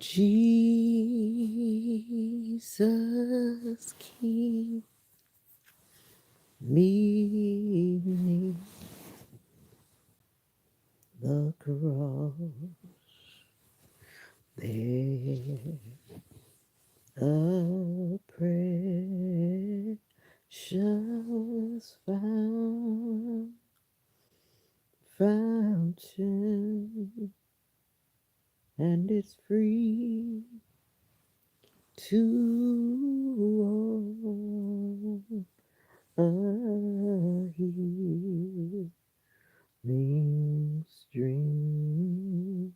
Jesus, keep me near the cross. There a precious fountain, and it's free to all a healing stream.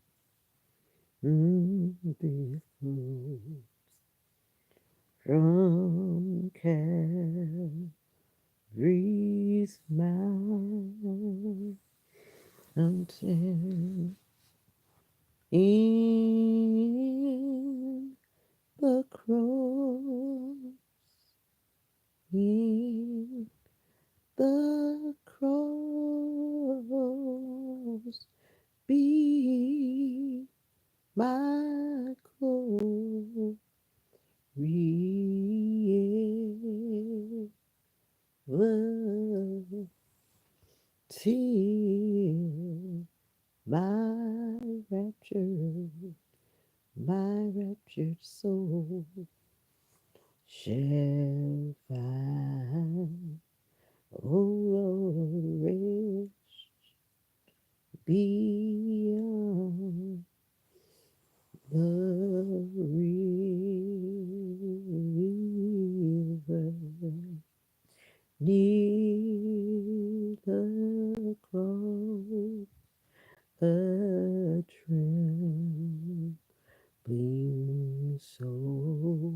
This flows from Calvary's mountain in the cross, in the cross, be my glory ever till raptured, my raptured soul shall find, oh Lord, rest beyond the river, near the cross, a trembling soul,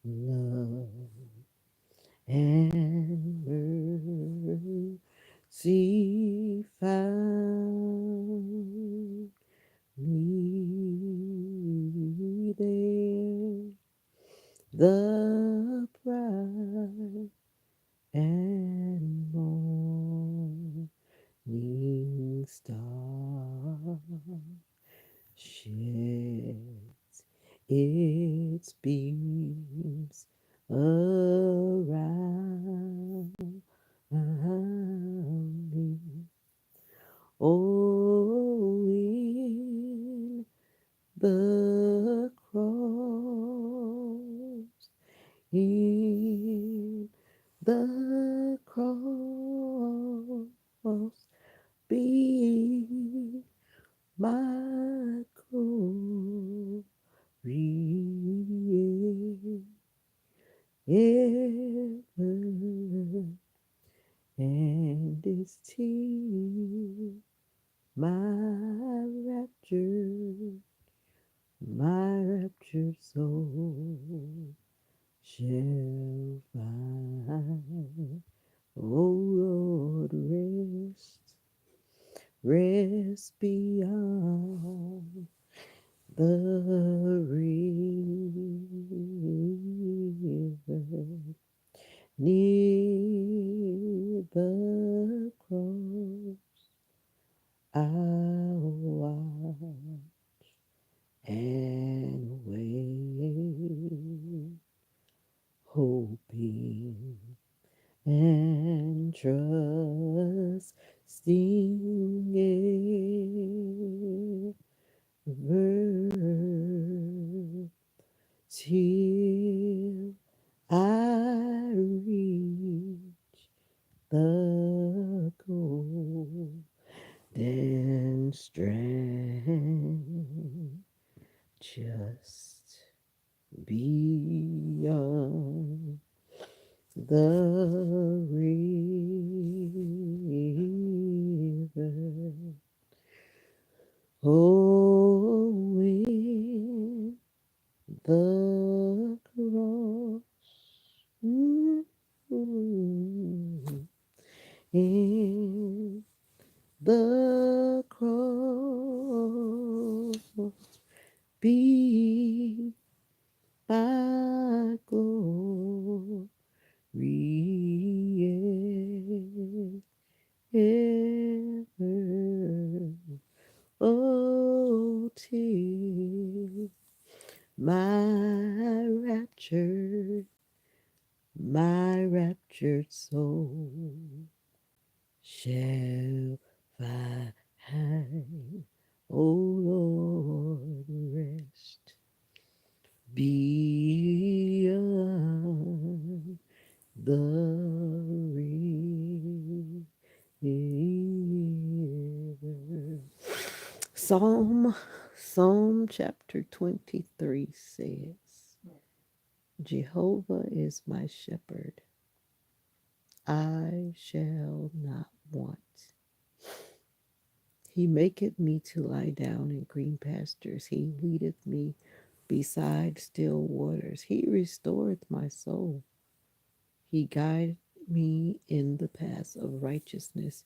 love and mercy found me there. The bright and morning star sheds its beams around me. Oh, in the cross, in the cross, be my glory ever, and is till my raptured soul shall find. Oh Lord, rest beyond the river, near the cross. I'll watch and wait, hoping and trusting ever till I reach the golden strand, just beyond the river. Oh, in the cross, mm, in the cross, be thy glory ever, oh, till soul shall find, O Lord, rest beyond the river. Psalm chapter 23 says, Jehovah is my shepherd, I shall not want. He maketh me to lie down in green pastures. He leadeth me beside still waters. He restoreth my soul. He guideth me in the paths of righteousness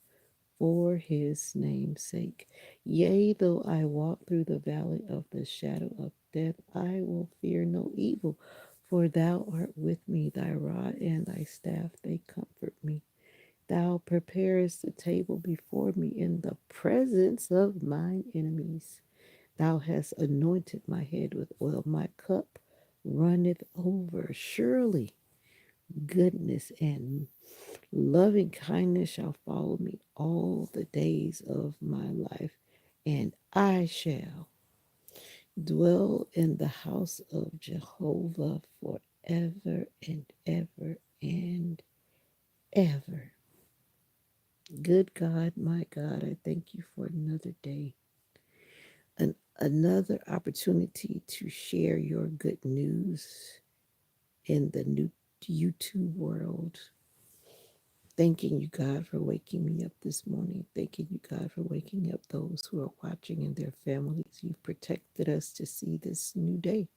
for his name's sake. Yea, though I walk through the valley of the shadow of death, I will fear no evil, for thou art with me, thy rod and thy staff, they comfort me. Thou preparest the table before me in the presence of mine enemies. Thou hast anointed my head with oil, my cup runneth over. Surely goodness and loving kindness shall follow me all the days of my life, and I shall dwell in the house of Jehovah forever and ever and ever. Good God, my God, I thank you for another day, another opportunity to share your good news in the new YouTube world. Thanking you, God, for waking me up this morning. Thanking you, God, for waking up those who are watching and their families. You've protected us to see this new day.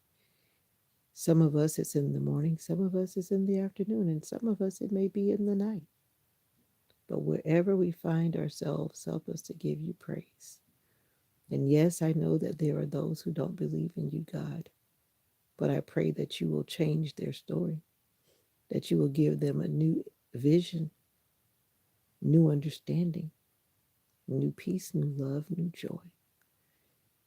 Some of us it's in the morning, some of us it's in the afternoon, and some of us it may be in the night. But wherever we find ourselves, help us to give you praise. And yes, I know that there are those who don't believe in you, God, but I pray that you will change their story, that you will give them a new vision, new understanding, new peace, new love, new joy.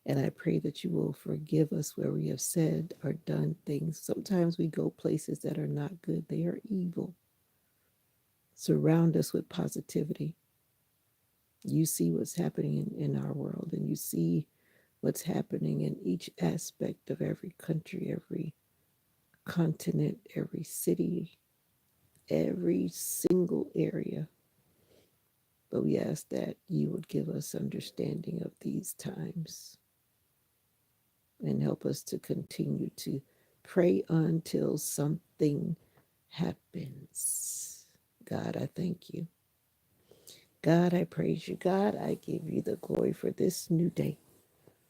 And I pray that you will forgive us where we have said or done things. Sometimes we go places that are not good, they are evil. Surround us with positivity. You see what's happening in our world, and you see what's happening in each aspect of every country, every continent, every city, every single area. But we ask that you would give us understanding of these times and help us to continue to pray until something happens. God, I thank you. God, I praise you. God, I give you the glory for this new day.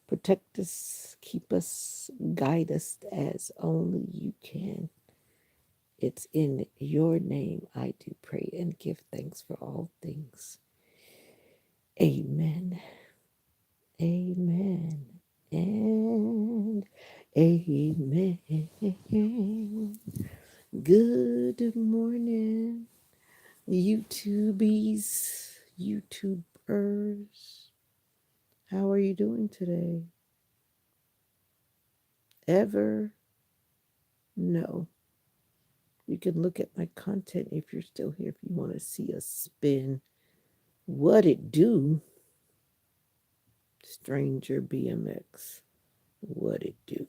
Protect us, keep us, guide us as only you can. It's in your name I do pray and give thanks for all things. Amen. Amen. And amen. Good morning, YouTubies, YouTubers. How are you doing today? Ever? No. You can look at my content if you're still here, if you want to see a spin. What it do? Stranger BMX. What it do?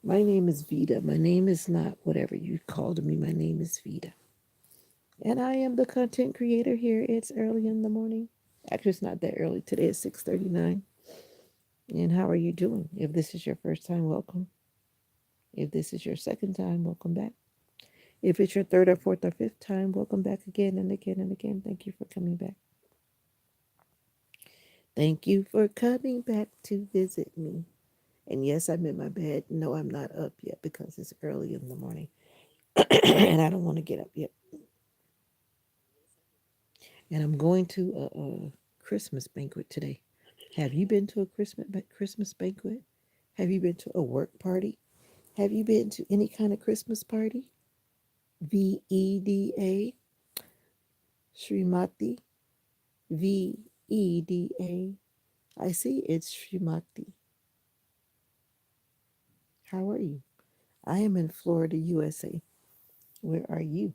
My name is Veda. My name is not whatever you called me. My name is Veda. And I am the content creator here. It's early in the morning. Actually, it's not that early. Today is 6:39. And how are you doing? If this is your first time, welcome. If this is your second time, welcome back. If it's your third or fourth or fifth time, welcome back again and again and again. Thank you for coming back. Thank you for coming back to visit me. And yes, I'm in my bed. No, I'm not up yet because it's early in the morning. And I don't want to get up yet. And I'm going to a Christmas banquet today. Have you been to a Christmas banquet? Have you been to a work party? Have you been to any kind of Christmas party? VEDA, Srimati, VEDA. I see it's Srimati. How are you? I am in Florida, USA. Where are you?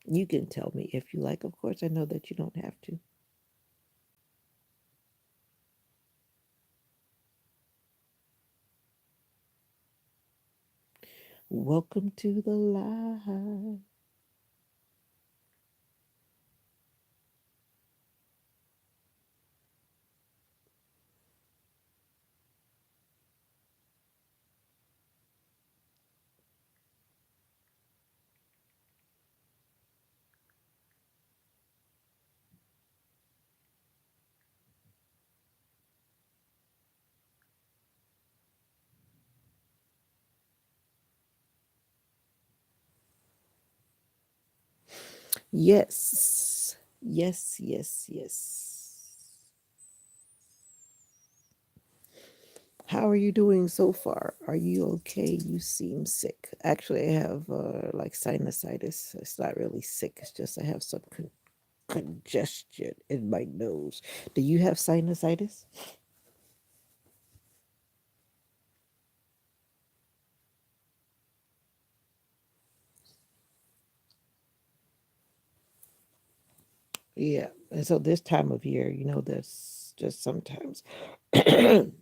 You can tell me if you like. Of course, I know that you don't have to. Welcome to the live. Yes. Yes, yes, yes. How are you doing so far? Are you okay? You seem sick. Actually, I have like sinusitis. It's not really sick. It's just I have some congestion in my nose. Do you have sinusitis? Yeah. And so this time of year, there's just sometimes it's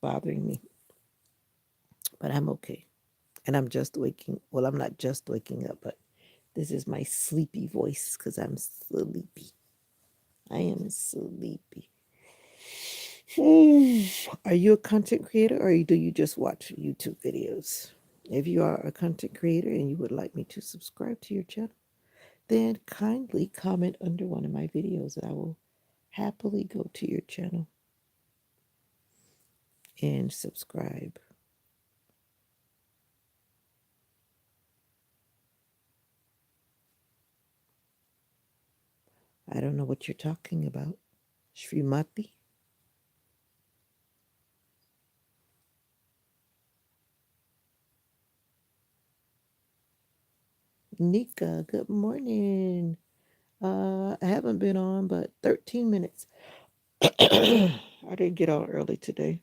bothering me, but I'm okay. And I'm just waking. Well, I'm not just waking up, but this is my sleepy voice because I'm sleepy. I am sleepy. Are you a content creator or do you just watch YouTube videos? If you are a content creator and you would like me to subscribe to your channel, then kindly comment under one of my videos and I will happily go to your channel and subscribe. I don't know what you're talking about. Srimati? Nika, good morning. I haven't been on but 13 minutes. I didn't get on early today.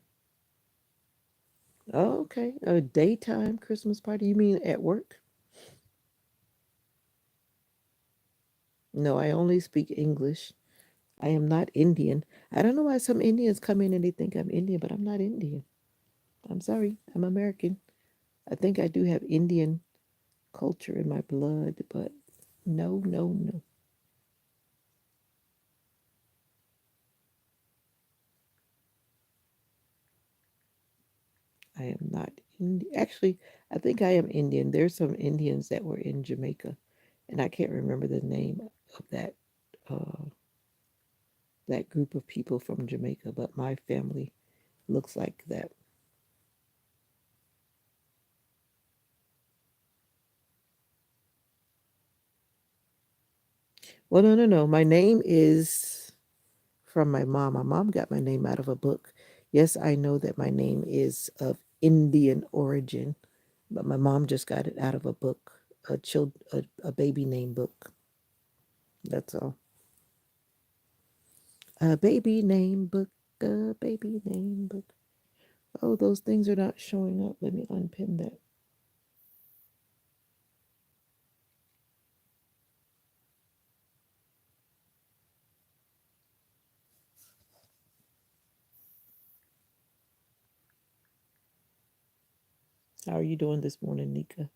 Oh, okay. A daytime Christmas party? You mean at work? No, I only speak English. I am not Indian. I don't know why some Indians come in and they think I'm Indian, but I'm not Indian. I'm sorry. I'm American. I think I do have Indian culture in my blood, but no, no, no. I am not Indian. Actually, I think I am Indian. There's some Indians that were in Jamaica, and I can't remember the name of uh, that group of people from Jamaica, but my family looks like that. Well, no, no, no. My name is from my mom. My mom got my name out of a book. Yes, I know that my name is of Indian origin, but my mom just got it out of a book, a baby name book. That's all. A baby name book, a baby name book. Oh, those things are not showing up. Let me unpin that. How are you doing this morning, Nika?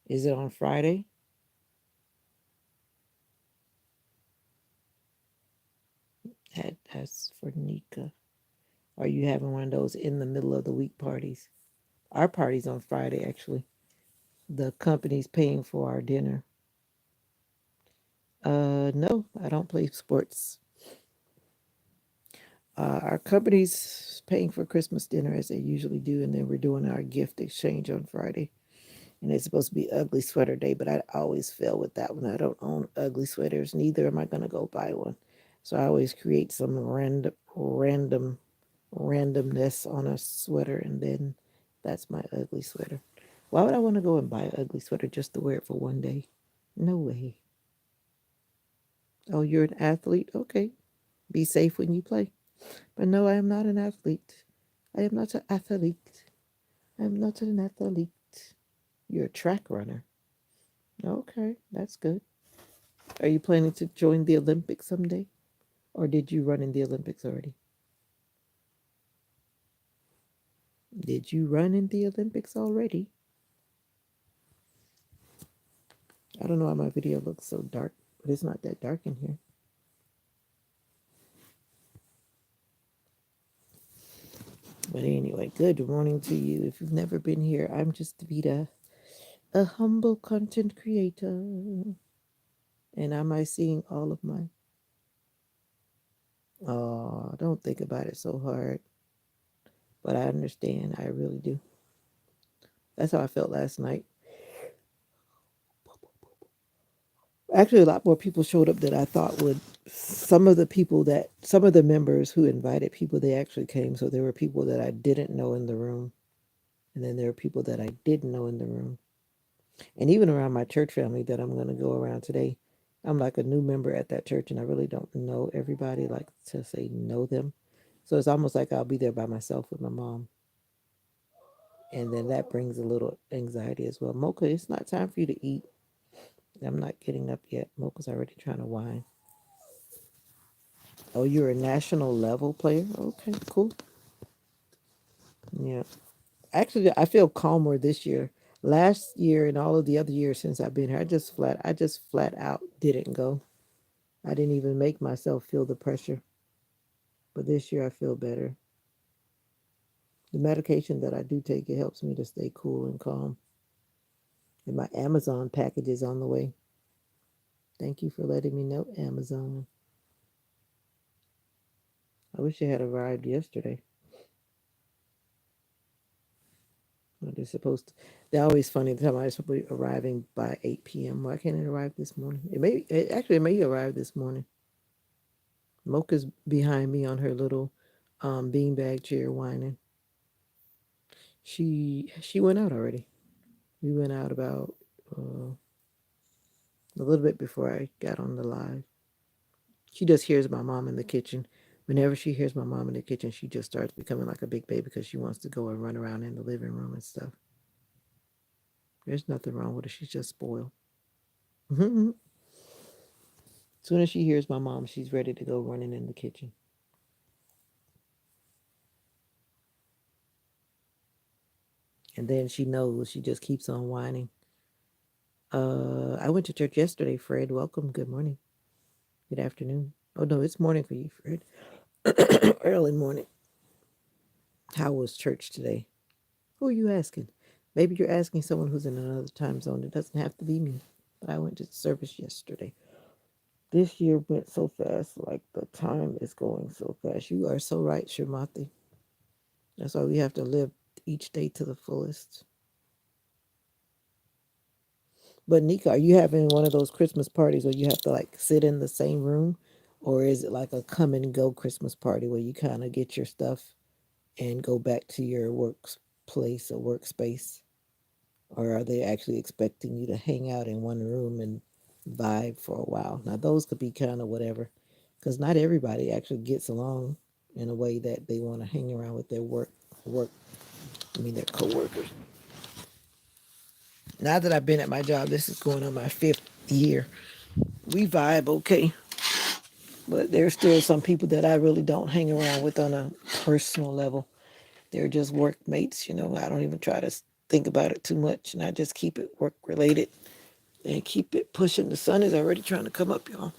Is it on Friday? That's for Nika. Are you having one of those in the middle of the week parties? Our party's on Friday, actually. The company's paying for our dinner. No, I don't play sports. Our company's paying for Christmas dinner as they usually do, and then we're doing our gift exchange on Friday. And it's supposed to be ugly sweater day, but I always fail with that one. I don't own ugly sweaters, neither am I gonna go buy one. So I always create some randomness on a sweater, and then that's my ugly sweater. Why would I want to go and buy an ugly sweater just to wear it for one day? No way. Oh, you're an athlete? Okay. Be safe when you play. But no, I am not an athlete. I am not an athlete. I am not an athlete. You're a track runner. Okay, that's good. Are you planning to join the Olympics someday? Or did you run in the Olympics already? Did you run in the Olympics already? I don't know why my video looks so dark, but it's not that dark in here. But anyway, good morning to you. If you've never been here, I'm just Vita, a humble content creator. And am I seeing all of my... Oh, don't think about it so hard. But I understand. I really do. That's how I felt last night. Actually, a lot more people showed up than I thought would. Some of the members who invited people, they actually came. So there were people that I didn't know in the room. And then there were people that I did know in the room. And even around my church family that I'm going to go around today, I'm like a new member at that church and I really don't know everybody, like to say know them. So it's almost like I'll be there by myself with my mom. And then that brings a little anxiety as well. Mocha, it's not time for you to eat. I'm not getting up yet. Mocha's already trying to whine. Oh, you're a national level player? Okay, cool. Yeah. Actually, I feel calmer this year. Last year and all of the other years since I've been here, I just flat out didn't go. I didn't even make myself feel the pressure. But this year I feel better. The medication that I do take, it helps me to stay cool and calm. And my Amazon package is on the way. Thank you for letting me know, Amazon. I wish it had arrived yesterday. They're supposed to. They're always funny. The time I was supposed to be arriving by 8 p.m. Why can't it arrive this morning? It may arrive this morning. Mocha's behind me on her little beanbag chair whining. She went out already. We went out about a little bit before I got on the live. She just hears my mom in the kitchen. Whenever she hears my mom in the kitchen, she just starts becoming like a big baby because she wants to go and run around in the living room and stuff. There's nothing wrong with her. She's just spoiled. As soon as she hears my mom, she's ready to go running in the kitchen. And then she knows, she just keeps on whining. I went to church yesterday, Fred. Welcome. Good morning. Good afternoon. Oh, no, it's morning for you, Fred. Early morning. How was church today? Who are you asking? Maybe you're asking someone who's in another time zone. It doesn't have to be me. But I went to service yesterday. This year went so fast, like the time is going so fast. You are so right, Shamati. That's why we have to live each day to the fullest. But Nika, are you having one of those Christmas parties where you have to like sit in the same room? Or is it like a come and go Christmas party where you kind of get your stuff and go back to your workplace or workspace? Or are they actually expecting you to hang out in one room and vibe for a while? Now, those could be kind of whatever, because not everybody actually gets along in a way that they want to hang around with their their coworkers. Now that I've been at my job, this is going on my 5th year. We vibe okay, but there's still some people that I really don't hang around with on a personal level. They're just workmates, I don't even try to think about it too much, and I just keep it work related and keep it pushing. The sun is already trying to come up, y'all.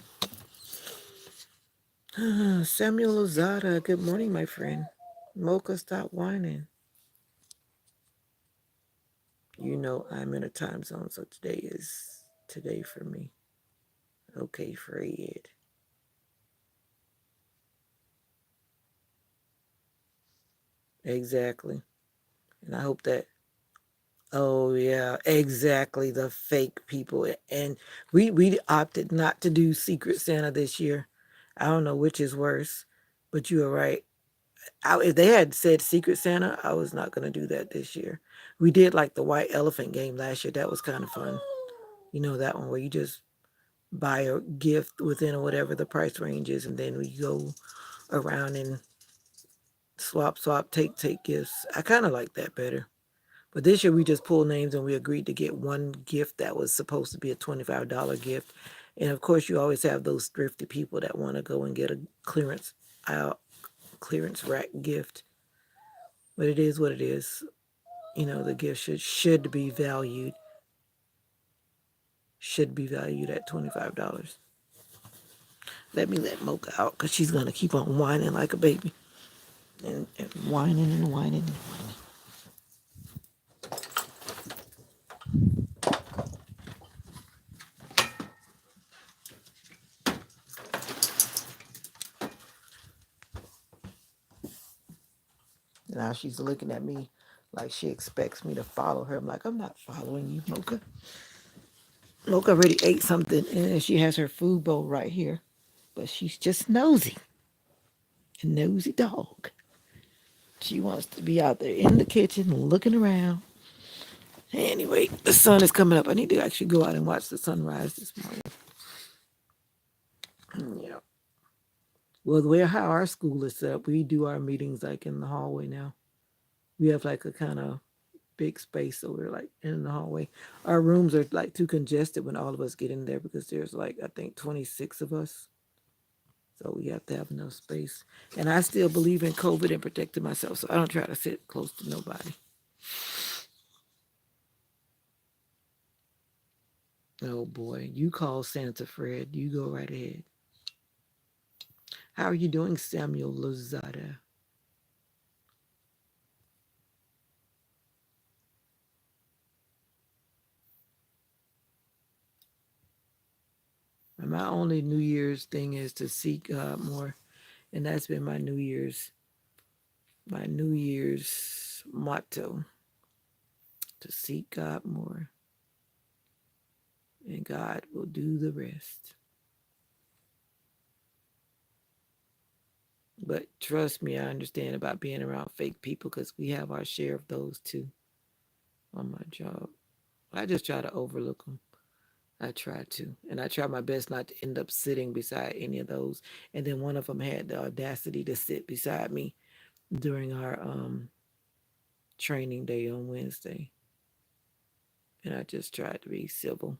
Samuel Lozada, good morning, my friend. Mocha, stop whining. You know I'm in a time zone, so today is today for me. Okay, Fred. Exactly. And I hope that, oh yeah, exactly, the fake people. And we opted not to do Secret Santa this year. I don't know which is worse, but you are right. If they had said Secret Santa, I was not going to do that this year. We did like the white elephant game last year. That was kind of fun. You know that one where you just buy a gift within whatever the price range is, and then we go around and swap, take gifts. I kind of like that better. But this year we just pulled names and we agreed to get one gift that was supposed to be a $25 gift. And of course, you always have those thrifty people that want to go and get a out clearance rack gift. But it is what it is. The gift should be valued at $25. Let me let Mocha out because she's gonna keep on whining like a baby and whining and whining. Now she's looking at me like she expects me to follow her. I'm like, I'm not following you, Mocha. Mocha already ate something and she has her food bowl right here. But she's just nosy. A nosy dog. She wants to be out there in the kitchen looking around. Anyway, the sun is coming up. I need to actually go out and watch the sunrise this morning. Yeah. Well, the way how our school is set up, we do our meetings like in the hallway now. We have like a kind of big space, so we're like in the hallway. Our rooms are like too congested when all of us get in there because there's like I think 26 of us, so we have to have enough space. And I still believe in COVID and protecting myself, so I don't try to sit close to nobody. Oh boy, you call Santa Fred. You go right ahead. How are you doing, Samuel Lozada? And my only New Year's thing is to seek God more, and that's been my New Year's motto: to seek God more, and God will do the rest. But trust me, I understand about being around fake people because we have our share of those too on my job. I just try to overlook them. I try to. And I try my best not to end up sitting beside any of those. And then one of them had the audacity to sit beside me during our training day on Wednesday. And I just tried to be civil.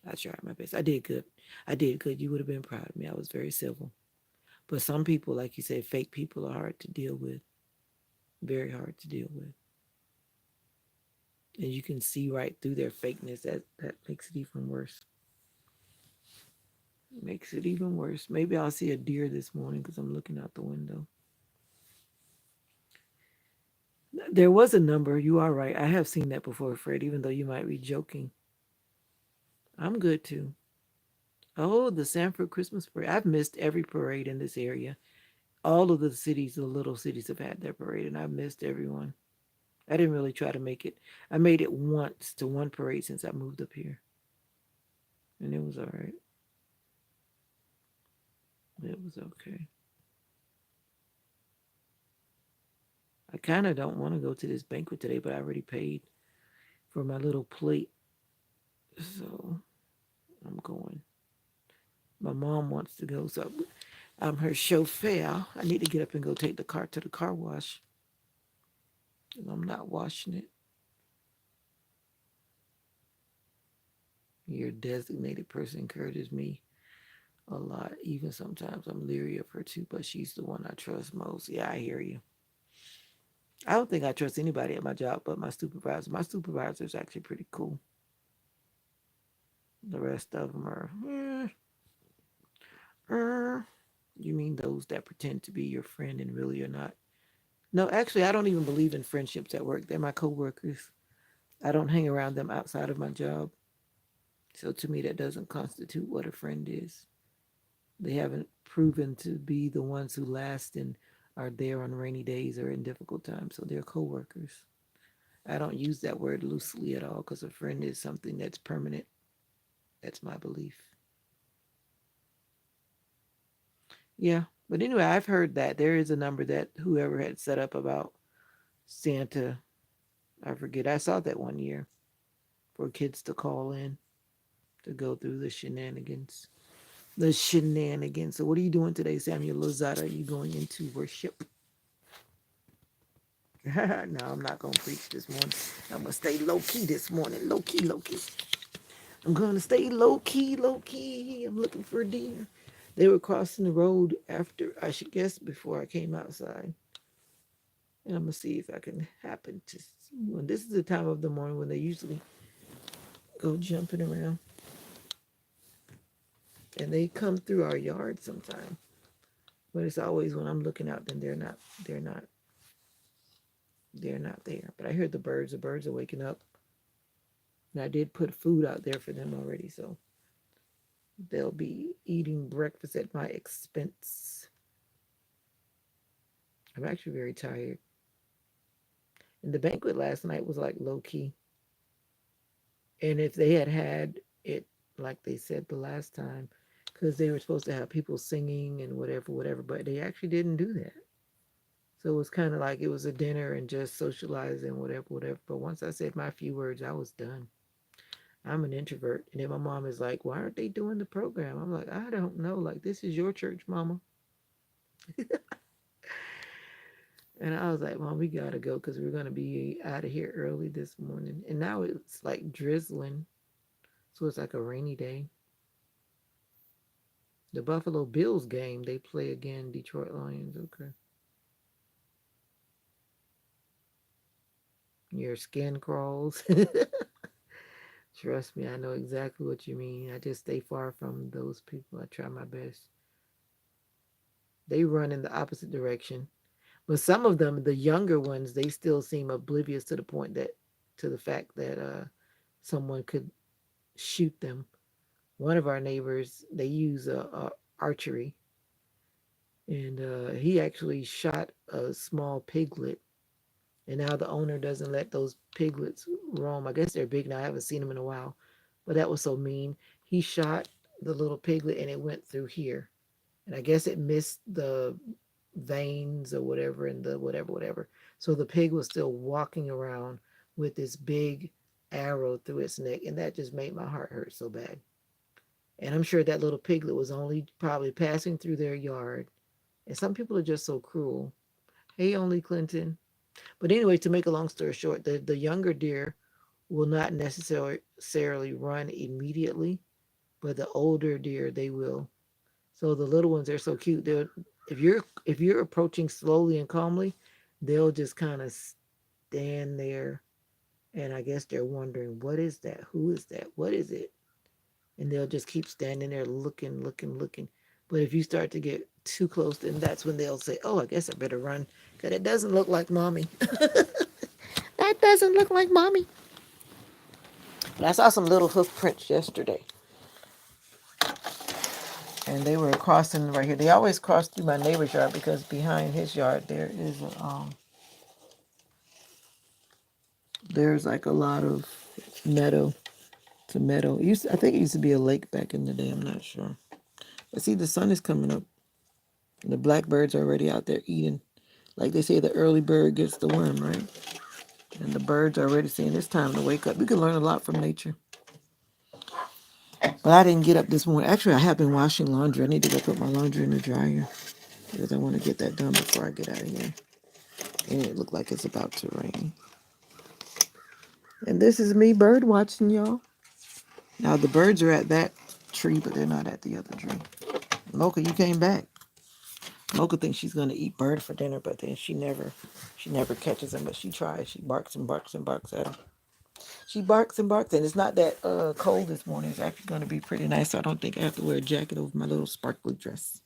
I tried my best. I did good. I did good. You would have been proud of me. I was very civil. But some people, like you said, fake people are hard to deal with. Very hard to deal with. And you can see right through their fakeness. That makes it even worse. Makes it even worse. Maybe I'll see a deer this morning because I'm looking out the window. There was a number. You are right. I have seen that before, Fred, even though you might be joking. I'm good too. Oh, the Sanford Christmas parade. I've missed every parade in this area. All of the cities, the little cities, have had their parade, and I've missed everyone. I didn't really try to make it. I made it once to one parade since I moved up here, and it was all right. It was okay. I kind of don't want to go to this banquet today, but I already paid for my little plate, so I'm going. My mom wants to go, so I'm her chauffeur. I need to get up and go take the car to the car wash. And I'm not washing it. Your designated person encourages me a lot. Even sometimes I'm leery of her too, but she's the one I trust most. Yeah, I hear you. I don't think I trust anybody at my job but my supervisor. My supervisor is actually pretty cool. The rest of them are, you mean those that pretend to be your friend and really are not? No, actually, I don't even believe in friendships at work. They're my coworkers. I don't hang around them outside of my job. So to me, that doesn't constitute what a friend is. They haven't proven to be the ones who last and are there on rainy days or in difficult times. So they're coworkers. I don't use that word loosely at all because a friend is something that's permanent. That's my belief. Yeah. But anyway, I've heard that there is a number that whoever had set up about Santa, I forget, I saw that one year for kids to call in. to go through the shenanigans. The shenanigans. So, what are you doing today, Samuel Lozada? Are you going into worship? No, I'm not going to preach this morning. I'm going to stay low key this morning. Low key, low key. I'm going to stay low key, low key. I'm looking for a deer. They were crossing the road after, I should guess, before I came outside. And I'm going to see if I can happen to see one. This is the time of the morning when they usually go jumping around. And they come through our yard sometime. But it's always when I'm looking out, then they're not, they're not there. But I hear the birds. The birds are waking up. And I did put food out there for them already, so they'll be eating breakfast at my expense. I'm actually very tired. And the banquet last night was like low key. And if they had had it like they said the last time, because they were supposed to have people singing and whatever, whatever, but they actually didn't do that. So it was kind of like it was a dinner and just socializing, whatever, whatever. But once I said my few words, I was done. I'm an introvert. And then my mom is like, why aren't they doing the program? I'm like, I don't know. Like, this is your church, mama. And I was like, Mom, we got to go because we're going to be out of here early this morning. And now it's like drizzling. So it's like a rainy day. The Buffalo Bills game, they play again, Detroit Lions. Okay. Your skin crawls. Trust me, I know exactly what you mean. I just stay far from those people. I try my best. They run in the opposite direction. But some of them, the younger ones, they still seem oblivious to the point that, to the fact that someone could shoot them. One of our neighbors, they use archery, and he actually shot a small piglet. And now the owner doesn't let those piglets roam. I guess they're big now. I haven't seen them in a while, but that was so mean. He shot the little piglet, and it went through here, and I guess it missed the veins or whatever and the whatever, whatever. So the pig was still walking around with this big arrow through its neck, and that just made my heart hurt so bad. And I'm sure that little piglet was only probably passing through their yard. And some people are just so cruel. Hey, only Clinton. But anyway, to make a long story short, the younger deer will not necessarily run immediately, but the older deer they will. So the little ones, they're so cute. They're if you're approaching slowly and calmly, they'll just kind of stand there, and I guess they're wondering, what is that? Who is that? What is it? And they'll just keep standing there looking, looking, looking. But if you start to get too close, then that's when they'll say, "Oh, I guess I better run because it doesn't look like mommy." That doesn't look like mommy. But I saw some little hoof prints yesterday, and they were crossing right here. They always cross through my neighbor's yard because behind his yard there's like a lot of meadow to meadow. I think it used to be a lake back in the day. I'm not sure. But see, the sun is coming up. And the blackbirds are already out there eating. Like they say, the early bird gets the worm, right? And the birds are already saying it's time to wake up. We can learn a lot from nature. But I didn't get up this morning. Actually, I have been washing laundry. I need to go put my laundry in the dryer because I want to get that done before I get out of here. And it looked like it's about to rain. And this is me bird watching, y'all. Now the birds are at that tree, but they're not at the other tree. Mocha, you came back. Mocha thinks she's gonna eat bird for dinner, but then she never catches him. But she tries. She barks and barks and barks at him. She barks and barks, and it's not that cold this morning. It's actually gonna be pretty nice. So I don't think I have to wear a jacket over my little sparkly dress.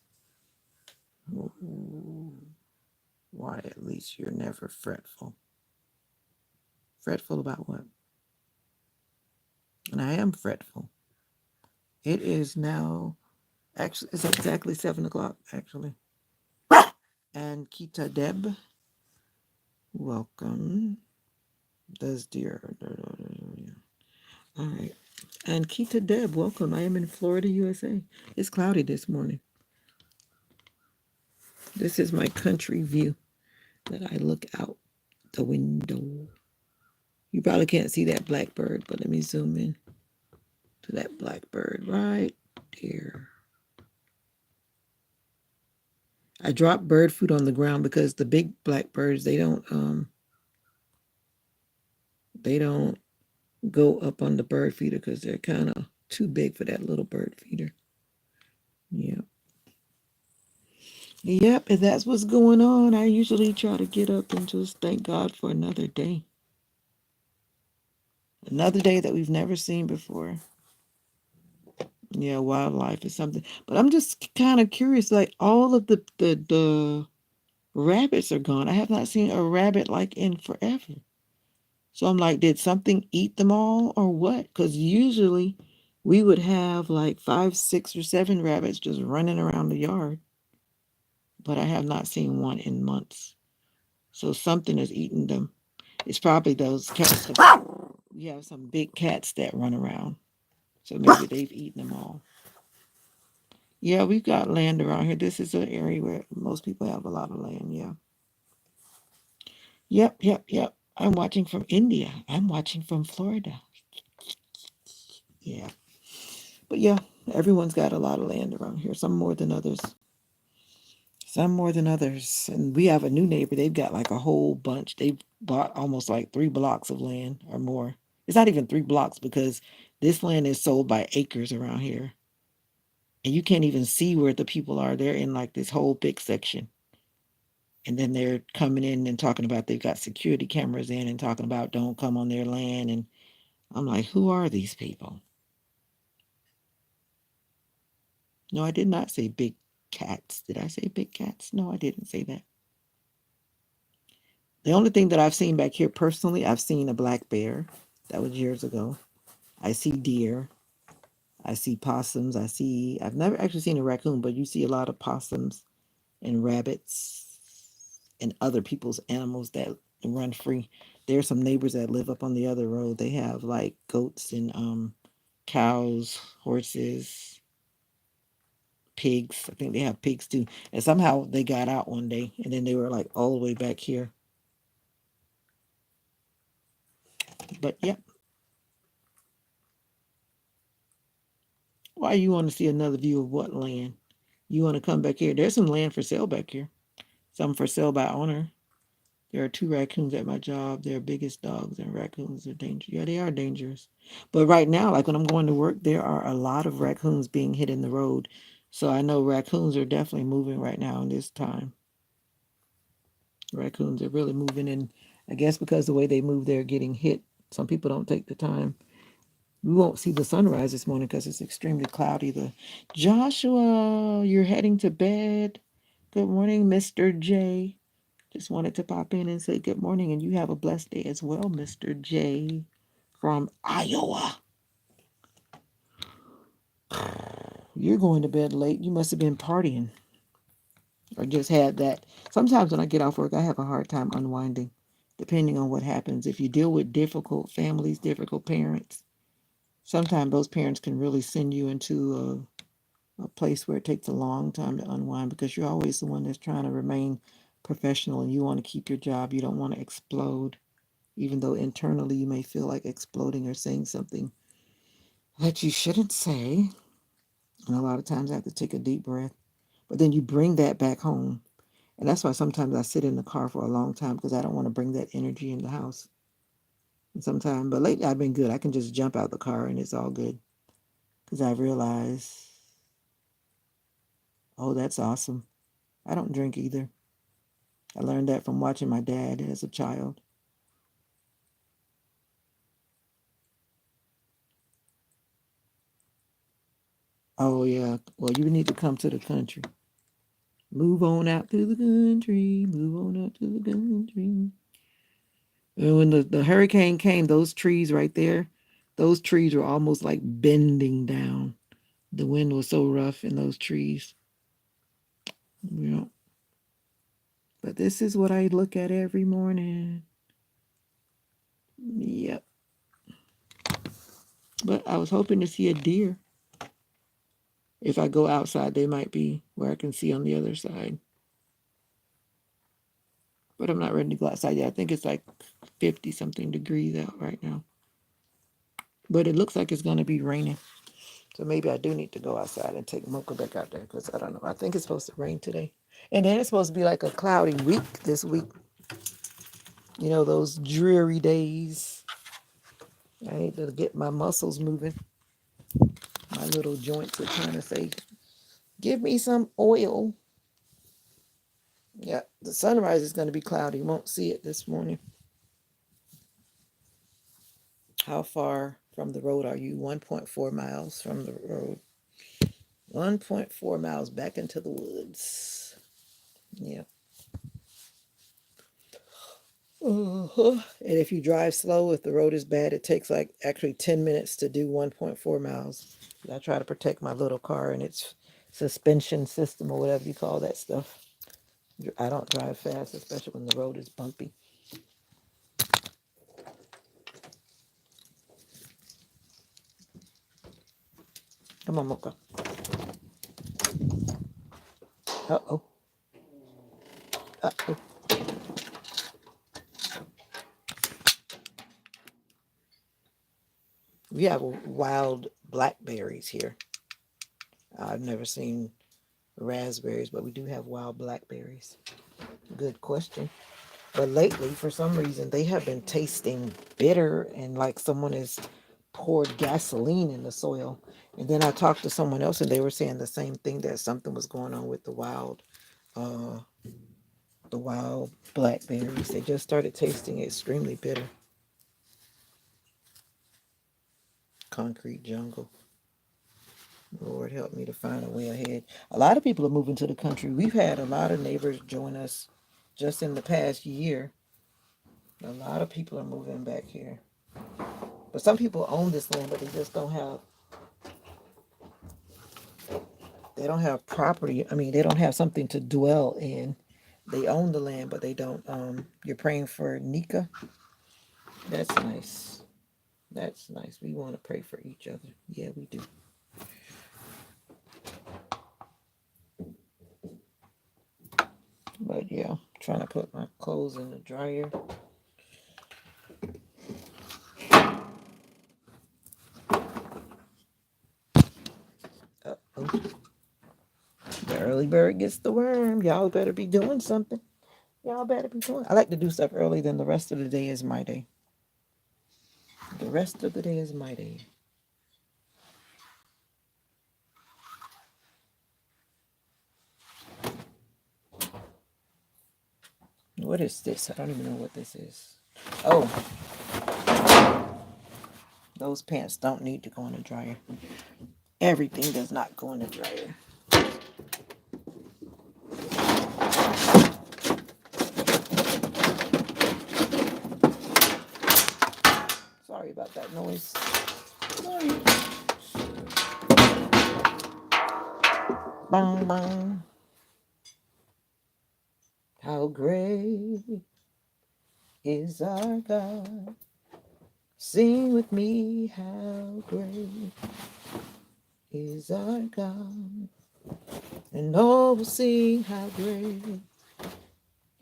Ooh, why? At least you're never fretful. Fretful about what? And I am fretful. It is now. Actually, it's exactly 7 o'clock. Actually, and Kita Deb, welcome. Does dear. All right. And Kita Deb, welcome. I am in Florida, USA. It's cloudy this morning. This is my country view that I look out the window. You probably can't see that blackbird, but let me zoom in. to that blackbird right there. I drop bird food on the ground because the big blackbirds they don't go up on the bird feeder because they're kind of too big for that little bird feeder. Yep. Yep, and that's what's going on. I usually try to get up and just thank God for another day. Another day that we've never seen before. Yeah, wildlife is something. But I'm just kind of curious, like all of the rabbits are gone. I have not seen a rabbit like in forever. So I'm like, did something eat them all or what? Because usually we would have like five, six, or seven rabbits just running around the yard. But I have not seen one in months. So something is eating them. It's probably those cats. We have some big cats that run around. So maybe they've eaten them all. Yeah, we've got land around here. This is an area where most people have a lot of land. Yeah. Yep, yep, yep. I'm watching from India. I'm watching from Florida. Yeah. But yeah, everyone's got a lot of land around here. Some more than others. Some more than others. And we have a new neighbor. They've got like a whole bunch. They've bought almost like 3 blocks of land or more. It's not even 3 blocks because this land is sold by acres around here. And you can't even see where the people are. They're in like this whole big section. And then they're coming in and talking about they've got security cameras in and talking about don't come on their land. And I'm like, who are these people? No, I did not say big cats. Did I say big cats? No, I didn't say that. The only thing that I've seen back here personally, I've seen a black bear. That was years ago. I see deer. I see possums. I've never actually seen a raccoon, but you see a lot of possums and rabbits and other people's animals that run free. There's some neighbors that live up on the other road. They have like goats and cows, horses, pigs. I think they have pigs too. And somehow they got out one day and then they were like all the way back here. But yeah, why you want to see another view of what land? You want to come back here? There's some land for sale back here. Some for sale by owner. There are 2 raccoons at my job. They're biggest dogs, and raccoons are dangerous. Yeah, they are dangerous. But right now, like when I'm going to work, there are a lot of raccoons being hit in the road. So I know raccoons are definitely moving right now in this time. Raccoons are really moving, and I guess because the way they move, they're getting hit. Some people don't take the time. We won't see the sunrise this morning because it's extremely cloudy. The Joshua, you're heading to bed. Good morning, Mr. J. Just wanted to pop in and say good morning, and you have a blessed day as well, Mr. J from Iowa. You're going to bed late. You must have been partying or just had that. Sometimes when I get off work, I have a hard time unwinding, depending on what happens. If you deal with difficult families, difficult parents, sometimes those parents can really send you into a place where it takes a long time to unwind because you're always the one that's trying to remain professional and you want to keep your job. You don't want to explode, even though internally you may feel like exploding or saying something that you shouldn't say. And a lot of times I have to take a deep breath. But then you bring that back home. And that's why sometimes I sit in the car for a long time because I don't want to bring that energy in the house. And sometimes, but lately I've been good. I can just jump out the car and it's all good because I realize, oh, that's awesome. I don't drink either. I learned that from watching my dad as a child. Oh, yeah. Well, you need to come to the country. Move on out to the country. Move on out to the country. And when the hurricane came, those trees right there, those trees were almost like bending down. The wind was so rough in those trees. Yeah. But this is what I look at every morning. Yep. But I was hoping to see a deer. If I go outside, they might be where I can see on the other side. But I'm not ready to go outside yet. I think it's like 50 something degrees out right now. But it looks like it's going to be raining. So maybe I do need to go outside and take Mocha back out there because I don't know. I think it's supposed to rain today. And then it's supposed to be like a cloudy week this week. You know, those dreary days. I need to get my muscles moving. My little joints are trying to say, give me some oil. Yeah, the sunrise is going to be cloudy. You won't see it this morning. How far from the road are you? 1.4 miles from the road. 1.4 miles back into the woods. Yeah. Uh-huh. And if you drive slow, if the road is bad, it takes like actually 10 minutes to do 1.4 miles. I try to protect my little car and its suspension system or whatever you call that stuff. I don't drive fast, especially when the road is bumpy. Come on, Mocha. Uh-oh. Uh-oh. We have wild blackberries here. I've never seen raspberries, but we do have wild blackberries. Good question. But lately, for some reason, they have been tasting bitter and like someone has poured gasoline in the soil. And then I talked to someone else and they were saying the same thing, that something was going on with uh, the wild blackberries. They just started tasting extremely bitter. Concrete jungle. Lord help me to find a way ahead. A lot of people are moving to the country. We've had a lot of neighbors join us just in the past year. A lot of people are moving back here. But some people own this land, but they just don't have property. I mean, they don't have something to dwell in. They own the land, but they don't. You're praying for Nika. That's nice. That's nice. We want to pray for each other. Yeah, we do. But yeah, trying to put my clothes in the dryer. Uh-oh. The early bird gets the worm. Y'all better be doing something. Y'all better be doing. I like to do stuff early, then the rest of the day is my day. The rest of the day is my day. What is this? I don't even know what this is. Oh, those pants don't need to go in the dryer. Everything does not go in the dryer. Sorry about that noise. Sorry. Bang, bang. How great is our God? Sing with me, how great is our God? And all will sing how great.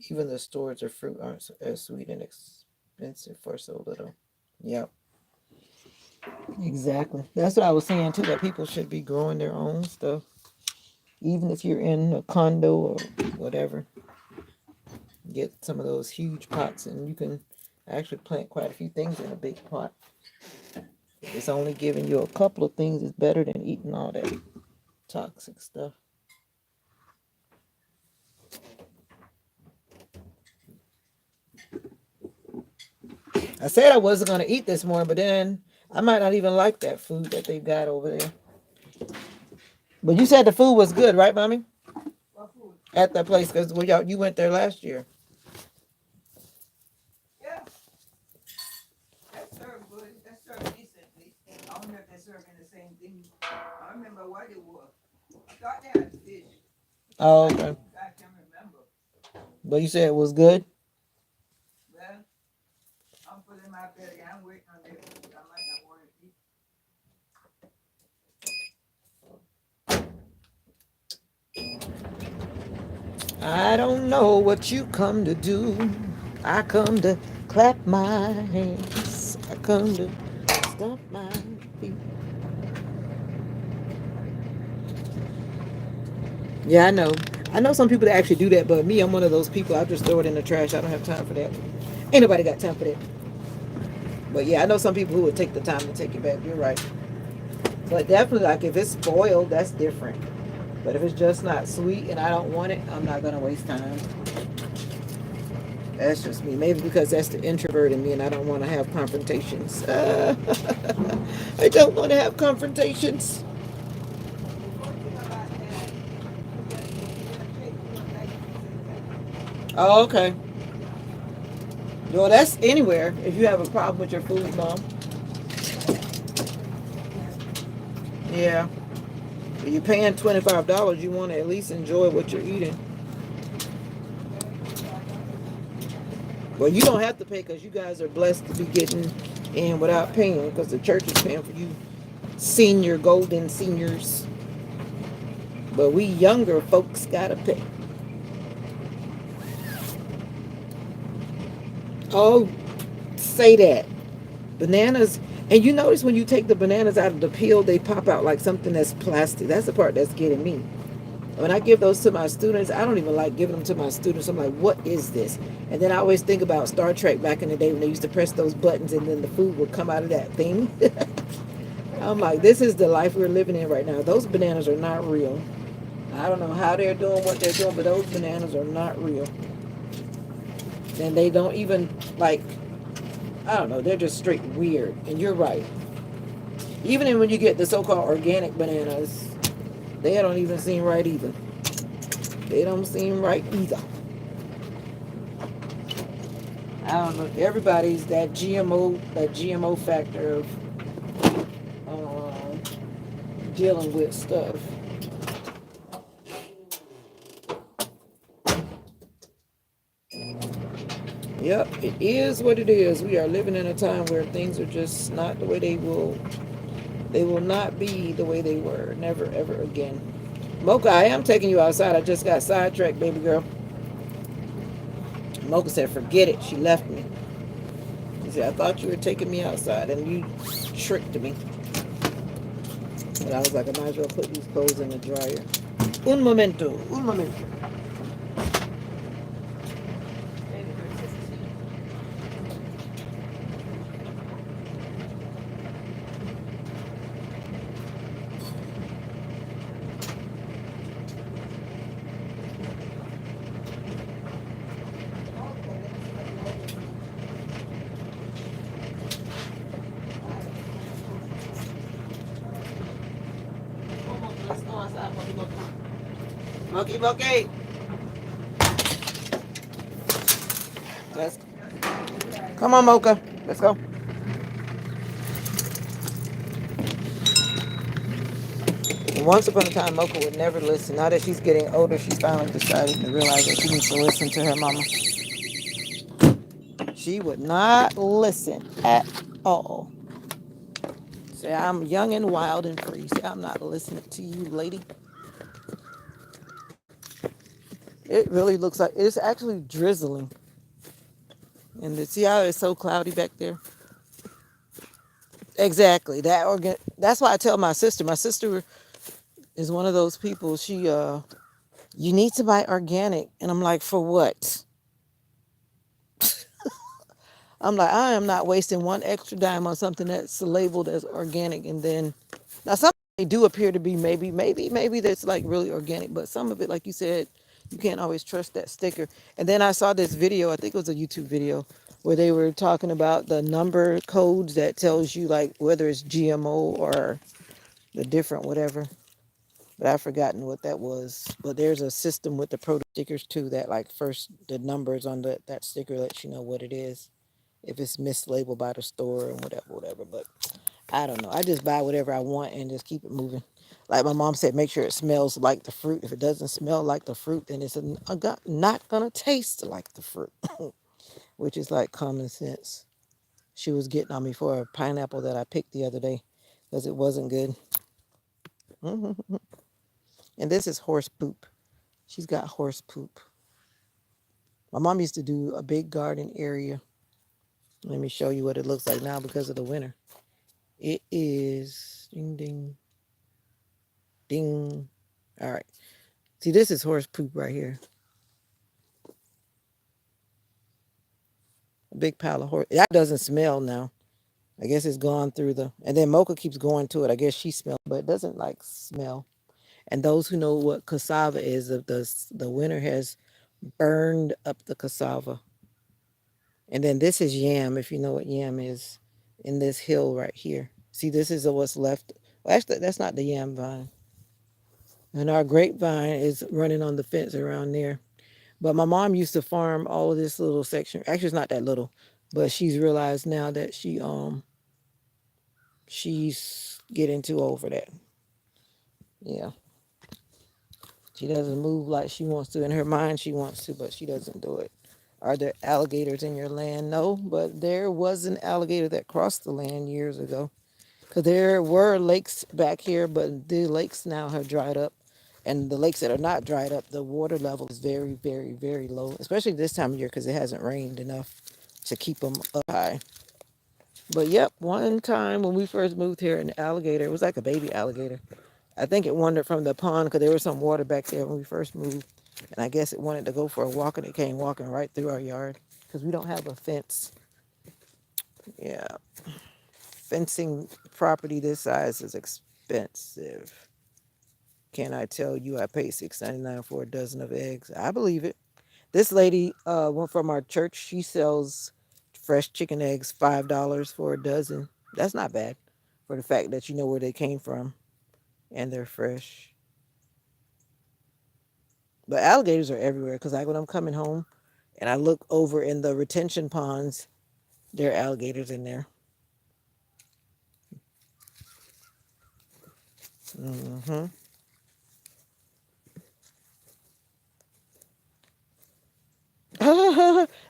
Even the stores of fruit aren't as sweet and expensive for so little. Yep, exactly. That's what I was saying too, that people should be growing their own stuff. Even if you're in a condo or whatever, get some of those huge pots and you can actually plant quite a few things in a big pot. It's only giving you a couple of things is better than eating all that toxic stuff. I said I wasn't going to eat this morning, but then I might not even like that food that they've got over there. But you said the food was good, right, Mommy? What food? At that place, because you went there last year. Yeah, that served good. That served decently. I don't know if they're serving the same thing. I remember what it was. I thought they had fish. Oh, okay. I can't remember. But you said it was good? Well, I'm putting my belly. I'm waiting on it. I might not want to eat. I don't know what you come to do. I come to clap my hands. I come to Stomp my feet. Yeah, I know. I know some people that actually do that, but me, I'm one of those people. I just throw it in the trash. I don't have time for that. Ain't nobody got time for that. But yeah, I know some people who would take the time to take it back. You're right. But definitely, like if it's spoiled, that's different. But if it's just not sweet and I don't want it, I'm not gonna waste time. That's just me. Maybe because that's the introvert in me, and I don't want to have confrontations. I don't want to have confrontations. Oh, okay. Well, that's anywhere. If you have a problem with your food, mom. Yeah. If you're paying $25, you want to at least enjoy what you're eating. Well, you don't have to pay because you guys are blessed to be getting in without paying because the church is paying for you senior golden seniors. But we younger folks gotta pay. Oh, say that. Bananas, and you notice when you take the bananas out of the peel, they pop out like something that's plastic. That's the part that's getting me. When I give those to my students, I don't even like giving them to my students. I'm like, what is this? And then I always think about Star Trek back in the day when they used to press those buttons and then the food would come out of that thing. I'm like, this is the life we're living in right now. Those bananas are not real. I don't know how they're doing what they're doing, but those bananas are not real. And they don't even, like, I don't know, they're just straight weird. And you're right. Even when you get the so called organic bananas, they don't even seem right either. They don't seem right either. I don't know. Everybody's that GMO factor of uh, dealing with stuff. Yep, it is what it is. We are living in a time where things are just not the way they will. They will not be the way they were. Never, ever again. Mocha, I am taking you outside. I just got sidetracked, baby girl. Mocha said, forget it. She left me. She said, I thought you were taking me outside and you tricked me. But I was like, I might as well put these clothes in the dryer. Un momento, un momento. Monkey, monkey. Let's come on, Mocha. Let's go. Once upon a time, Mocha would never listen. Now that she's getting older, she's finally decided to realize that she needs to listen to her mama. She would not listen at all. Say, I'm young and wild and free. Say, I'm not listening to you, lady. It really looks like it's actually drizzling. And see how it's so cloudy back there? Exactly. That's why I tell my sister. My sister is one of those people. You need to buy organic. And I'm like, for what? I'm like, I am not wasting one extra dime on something that's labeled as organic. And then, now some they do appear to be maybe that's like really organic, but some of it, like you said, you can't always trust that sticker. And then I saw this video, I think it was a YouTube video, where they were talking about the number codes that tells you like whether it's GMO or the different whatever. But I've forgotten what that was. But there's a system with the product stickers too that like first the numbers on that sticker lets you know what it is if it's mislabeled by the store and whatever. But I don't know. I just buy whatever I want and just keep it moving. Like my mom said, make sure it smells like the fruit. If it doesn't smell like the fruit, then it's not gonna taste like the fruit, which is like common sense. She was getting on me for a pineapple that I picked the other day because it wasn't good. And this is horse poop. She's got horse poop. My mom used to do a big garden area. Let me show you what it looks like now because of the winter. It is ding ding ding. All right. See, this is horse poop right here. A big pile of horse. That doesn't smell now. I guess it's gone through the. And then Mocha keeps going to it. I guess she smells, but it doesn't like smell. And those who know what cassava is, the winter has burned up the cassava. And then this is yam, if you know what yam is, in this hill right here. See, this is what's left. Well, actually, that's not the yam vine. And our grapevine is running on the fence around there. But my mom used to farm all of this little section. Actually, it's not that little, but she's realized now that she's getting too old for that. Yeah, she doesn't move like she wants to. In her mind, she wants to, but she doesn't do it. Are there alligators in your land? No, but there was an alligator that crossed the land years ago. Because there were lakes back here, but the lakes now have dried up. And the lakes that are not dried up, the water level is very, very, very low, especially this time of year because it hasn't rained enough to keep them up high. But yep, one time when we first moved here, an alligator, it was like a baby alligator. I think it wandered from the pond because there was some water back there when we first moved. And I guess it wanted to go for a walk and it came walking right through our yard because we don't have a fence. Yeah, fencing property this size is expensive. Can I tell you I paid $6.99 for a dozen of eggs? I believe it. This lady, one from our church, she sells fresh chicken eggs $5 for a dozen. That's not bad for the fact that you know where they came from and they're fresh. But alligators are everywhere because like when I'm coming home and I look over in the retention ponds, there are alligators in there. Hmm.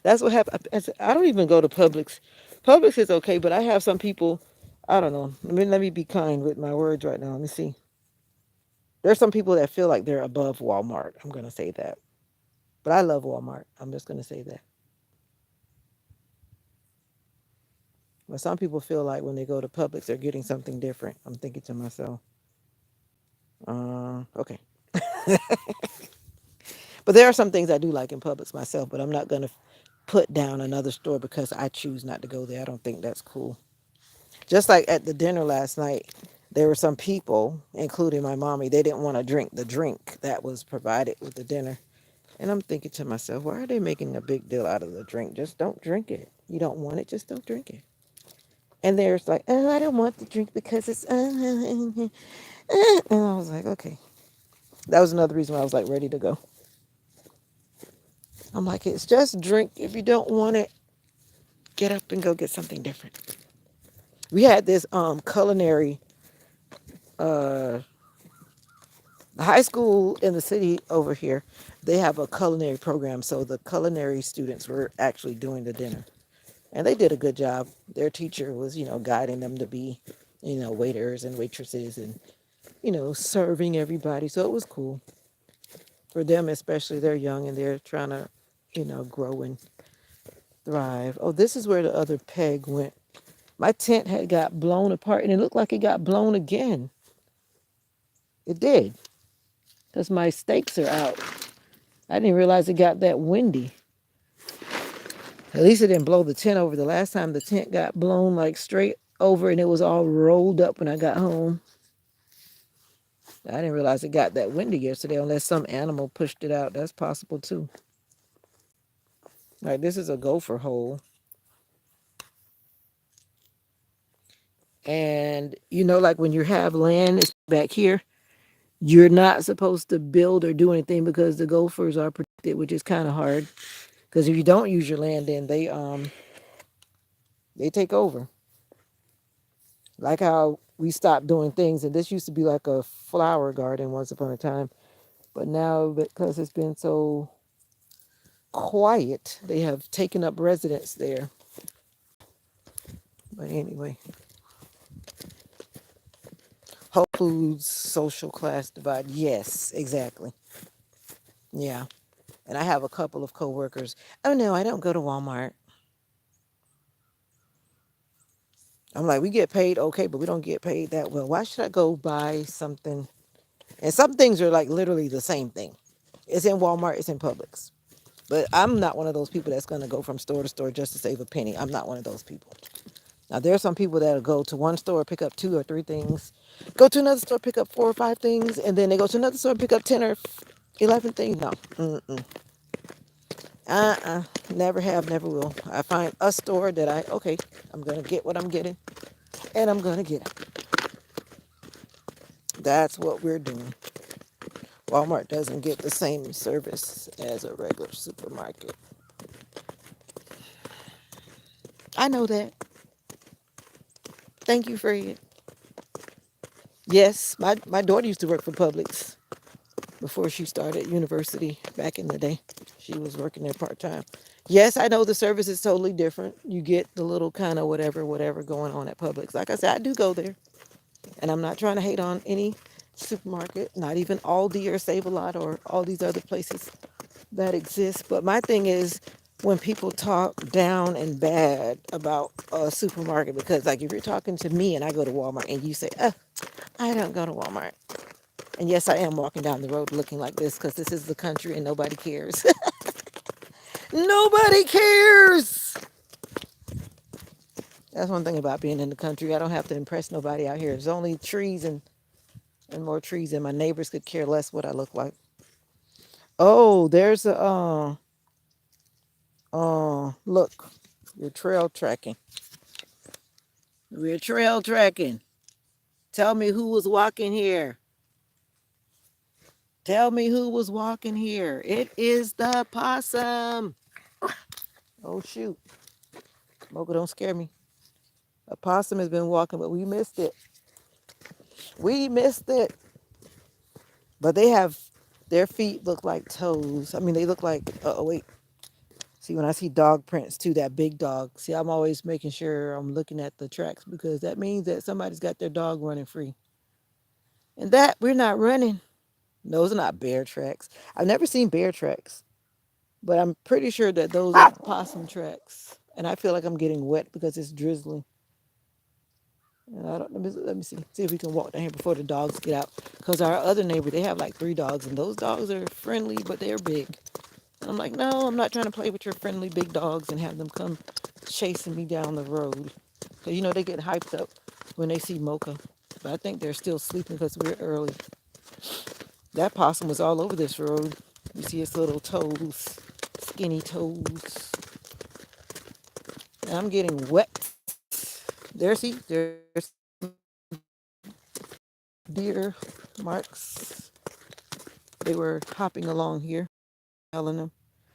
That's what happened. I don't even go to Publix. Publix is okay, but I have some people. I don't know. Let me be kind with my words right now. Let me see. There's some people that feel like they're above Walmart. I'm gonna say that, but I love Walmart. I'm just gonna say that. But some people feel like when they go to Publix, they're getting something different. I'm thinking to myself, okay. But there are some things I do like in Publix myself, but I'm not gonna put down another store because I choose not to go there. I don't think that's cool. Just like at the dinner last night, there were some people, including my mommy, they didn't want to drink the drink that was provided with the dinner. And I'm thinking to myself, why are they making a big deal out of the drink? Just don't drink it. You don't want it, just don't drink it. And there's like, oh, I don't want the drink because it's. And I was like, okay. That was another reason why I was like ready to go. I'm like, it's just drink. If you don't want it, get up and go get something different. We had this culinary uh the high school in the city over here, they have a culinary program. So the culinary students were actually doing the dinner. And they did a good job. Their teacher was, guiding them to be, waiters and waitresses and, serving everybody. So it was cool for them, especially they're young and they're trying to, grow and thrive. Oh, this is where the other peg went. My tent had got blown apart and it looked like it got blown again. It did because my stakes are out. I didn't realize it got that windy. At least it didn't blow the tent over. The last time the tent got blown like straight over and it was all rolled up when I got home. I didn't realize it got that windy yesterday unless some animal pushed it out. That's possible too. Like this is a gopher hole. And like when you have land it's back here, you're not supposed to build or do anything because the gophers are protected, which is kind of hard. Because if you don't use your land, then they take over. Like how we stopped doing things, and this used to be like a flower garden once upon a time, but now because it's been so quiet, they have taken up residence there. But anyway, Whole Foods social class divide. Yes, exactly. Yeah, and I have a couple of coworkers. Oh no, I don't go to Walmart. I'm like, we get paid okay, but we don't get paid that well. Why should I go buy something? And some things are like literally the same thing. It's in Walmart, it's in Publix. But I'm not one of those people that's going to go from store to store just to save a penny. I'm not one of those people. Now, there are some people that'll go to one store, pick up 2 or 3 things, go to another store, pick up 4 or 5 things, and then they go to another store, pick up 10 or 11 things. No. Mm-mm. Uh-uh. Never have, never will. I find a store that okay, I'm going to get what I'm getting, and I'm going to get it. That's what we're doing. Walmart doesn't get the same service as a regular supermarket. I know that. Thank you, Fred. Yes, my daughter used to work for Publix before she started university back in the day. She was working there part time. Yes, I know the service is totally different. You get the little kind of whatever going on at Publix. Like I said, I do go there, and I'm not trying to hate on any supermarket, not even Aldi or Save a Lot or all these other places that exist. But my thing is when people talk down and bad about a supermarket, because like if you're talking to me and I go to Walmart and you say, I don't go to Walmart. And yes, I am walking down the road looking like this because this is the country and nobody cares. Nobody cares. That's one thing about being in the country. I don't have to impress nobody out here. There's only trees and more trees, and my neighbors could care less what I look like. Oh, there's a look, you're trail tracking. We're trail tracking. Tell me who was walking here. Tell me who was walking here. It is the possum. Oh shoot, Mocha, don't scare me. A possum has been walking, but we missed it. We missed it. But they have their feet look like toes. I mean, they look like. Oh wait. See, when I see dog prints too, that big dog. See, I'm always making sure I'm looking at the tracks because that means that somebody's got their dog running free. And that we're not running. Those are not bear tracks. I've never seen bear tracks, but I'm pretty sure that those are possum tracks. And I feel like I'm getting wet because it's drizzling. And I don't let me see if we can walk down here before the dogs get out. Because our other neighbor, they have like 3 dogs, and those dogs are friendly, but they're big. And I'm like, no, I'm not trying to play with your friendly big dogs and have them come chasing me down the road. Because you know they get hyped up when they see Mocha. But I think they're still sleeping because we're early. That possum was all over this road. You see its little toes, skinny toes. And I'm getting wet. There's deer marks. They were hopping along here, telling them.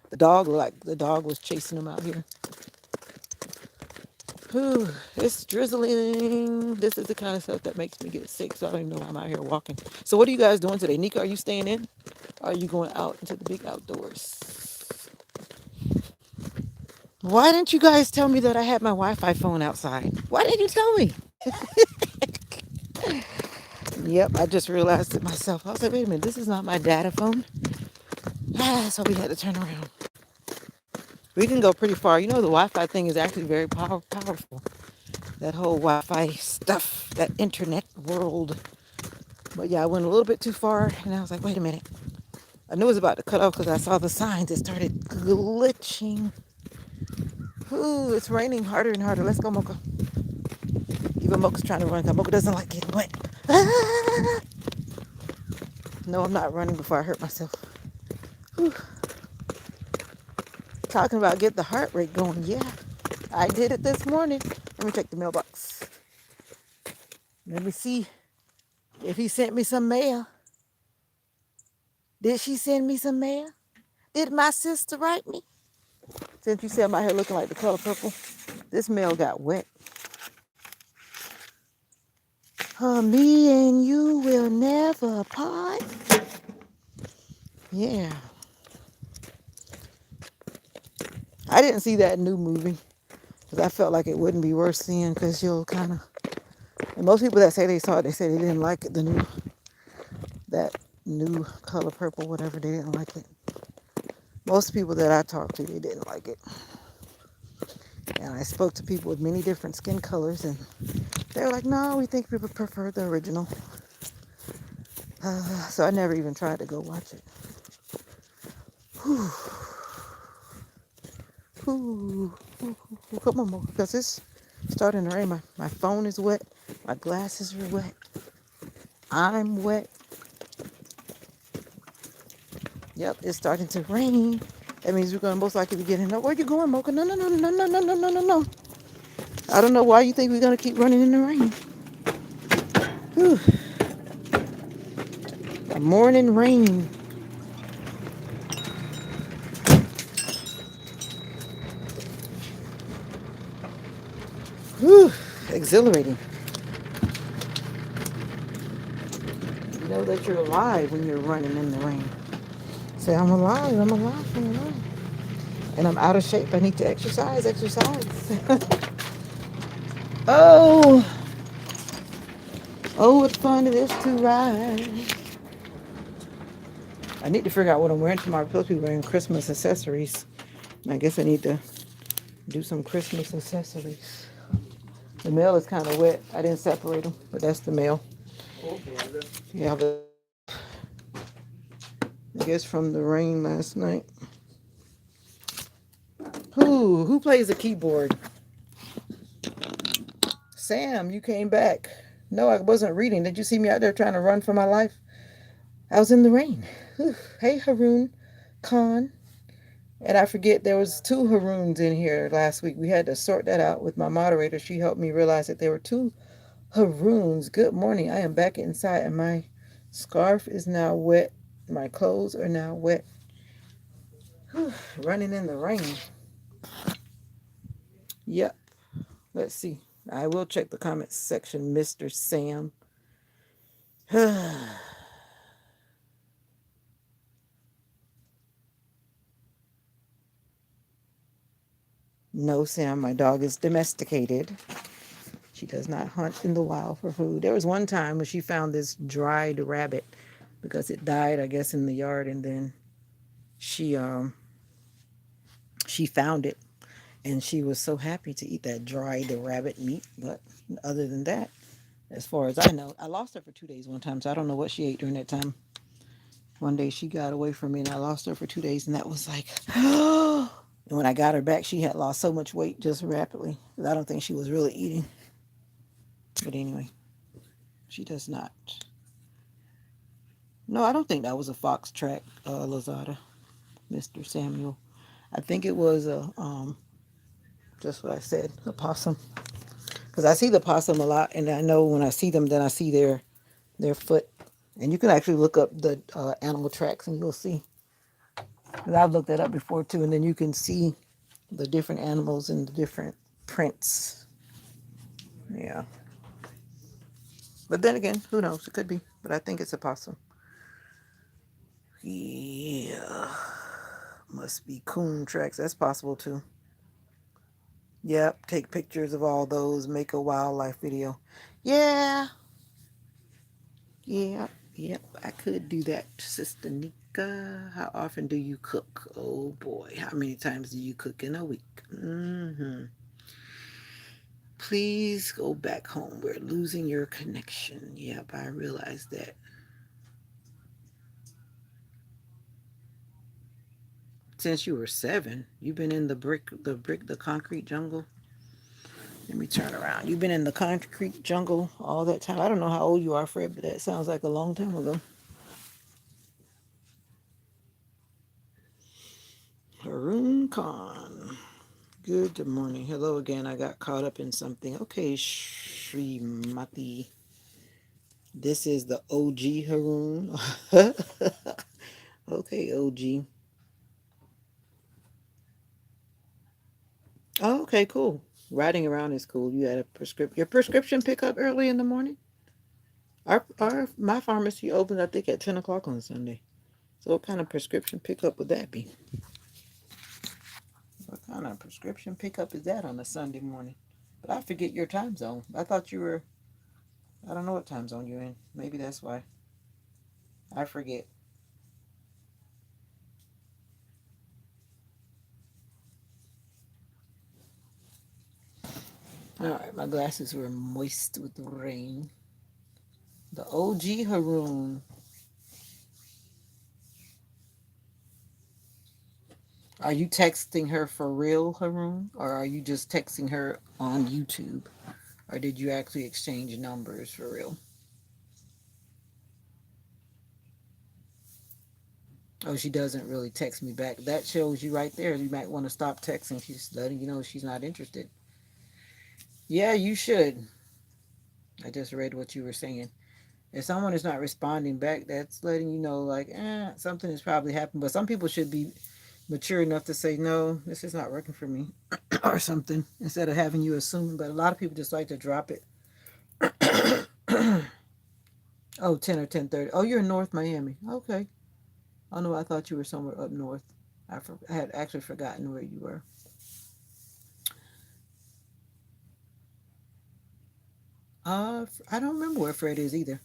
The dog was chasing them out here. Whew, it's drizzling. This is the kind of stuff that makes me get sick, so I don't even know why I'm out here walking. So what are you guys doing today? Nika, are you staying in? Or are you going out into the big outdoors? Why didn't you guys tell me that I had my Wi-Fi phone outside? Why didn't you tell me? Yep, I just realized it myself. I was like, wait a minute, this is not my data phone. So we had to turn around. We can go pretty far. You know, the Wi-Fi thing is actually very powerful. That whole Wi-Fi stuff, that internet world. But yeah, I went a little bit too far, and I was like, wait a minute. I knew it was about to cut off because I saw the signs. It started glitching. Ooh, it's raining harder and harder. Let's go, Mocha. Even Mocha's trying to run because Mocha doesn't like getting wet. Ah! No, I'm not running before I hurt myself. Whew. Talking about get the heart rate going. Yeah, I did it this morning. Let me check the mailbox. Let me see if he sent me some mail. Did she send me some mail? Did my sister write me? Since you said I'm out here looking like the color purple, this mail got wet. Me and you will never part. Yeah. I didn't see that new movie because I felt like it wouldn't be worth seeing because you'll kind of. And most people that say they saw it, they say they didn't like it. That new color purple, whatever, they didn't like it. Most people that I talked to, they didn't like it. And I spoke to people with many different skin colors, and they were like, no, we think we would prefer the original. So I never even tried to go watch it. Whew, whew, come on, because it's starting to rain. My phone is wet. My glasses are wet. I'm wet. Yep, it's starting to rain. That means we're going to most likely be getting up. Where you going, Mocha? No, no, no, no, no, no, no, no, no, no. I don't know why you think we're going to keep running in the rain. Whew. A morning rain. Whew. Exhilarating. You know that you're alive when you're running in the rain. Say, I'm alive, I'm alive, I'm alive. And I'm out of shape. I need to exercise, exercise. Oh, oh, what fun it is to ride. I need to figure out what I'm wearing tomorrow. I'm supposed to be wearing Christmas accessories. I guess I need to do some Christmas accessories. The mail is kind of wet. I didn't separate them, but that's the mail. Yeah, but I guess from the rain last night. Who plays the keyboard? Sam, you came back. No, I wasn't reading. Did you see me out there trying to run for my life? I was in the rain. Whew. Hey, Haroon Khan. And I forget there was two Haroons in here last week. We had to sort that out with my moderator. She helped me realize that there were two Haroons. Good morning. I am back inside and my scarf is now wet. My clothes are now wet. Whew. Running in the rain. Yep. Let's see. I will check the comments section, Mr. Sam. No, Sam, my dog is domesticated. She does not hunt in the wild for food. There was one time when she found this dried rabbit because it died, I guess, in the yard, and then she um she found it and she was so happy to eat that dried rabbit meat. But other than that, as far as I know, I lost her for 2 days one time, so I don't know what she ate during that time. One day she got away from me and I lost her for 2 days, and that was like, and when I got her back, she had lost so much weight just rapidly. I don't think she was really eating. But anyway, she does not. No, I don't think that was a fox track, Lazada, Mr. Samuel. I think it was a just what I said, a possum. Because I see the possum a lot, and I know when I see them, then I see their foot. And you can actually look up the animal tracks, and you'll see. Because I've looked that up before too, and then you can see the different animals and the different prints. Yeah. But then again, who knows? It could be. But I think it's a possum. Yeah. Must be coon tracks. That's possible too. Yep. Take pictures of all those. Make a wildlife video. Yeah. Yeah. Yep. I could do that, Sister Nika. How often do you cook? Oh boy. How many times do you cook in a week? Please go back home. We're losing your connection. Yep. I realize that. Since you were 7, you've been in the concrete jungle. Let me turn around. You've been in the concrete jungle all that time. I don't know how old you are, Fred, but that sounds like a long time ago. Haroon Khan. Good morning. Hello again. I got caught up in something. Okay, Srimati. This is the OG Haroon. Okay, OG. Oh, okay, cool. Riding around is cool. You had a prescription. Your prescription pickup early in the morning. Our my pharmacy opens, I think, at 10 o'clock on Sunday. So what kind of prescription pickup would that be? What kind of prescription pickup is that on a Sunday morning? But I forget your time zone. I thought you were. I don't know what time zone you're in. Maybe that's why I forget. All right, my glasses were moist with the rain. The OG Haroon. Are you texting her for real, Haroon? Or are you just texting her on YouTube? Or did you actually exchange numbers for real? Oh, she doesn't really text me back. That shows you right there. You might want to stop texting. She's letting you know she's not interested. Yeah, you should. I just read what you were saying. If someone is not responding back, that's letting you know, like, something has probably happened. But some people should be mature enough to say, no, this is not working for me, or something, instead of having you assume. But a lot of people just like to drop it. Oh, 10 or 10:30. Oh, you're in North Miami. Okay. Oh, no, I thought you were somewhere up north. I had actually forgotten where you were. I don't remember where Fred is either.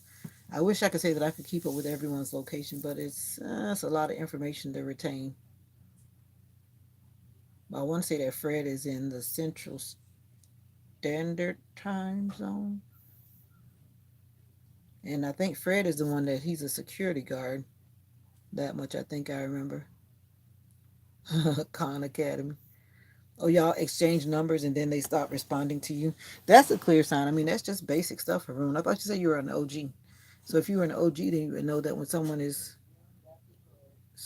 I wish I could say that I could keep up with everyone's location, but it's a lot of information to retain. I want to say that Fred is in the Central Standard Time Zone, and I think Fred is the one that he's a security guard. That much I think I remember. Khan Academy. Oh, y'all exchange numbers and then they stop responding to you. That's a clear sign. I mean, that's just basic stuff, Haroon. I thought you said you were an OG. So if you were an OG, then you would know that when someone is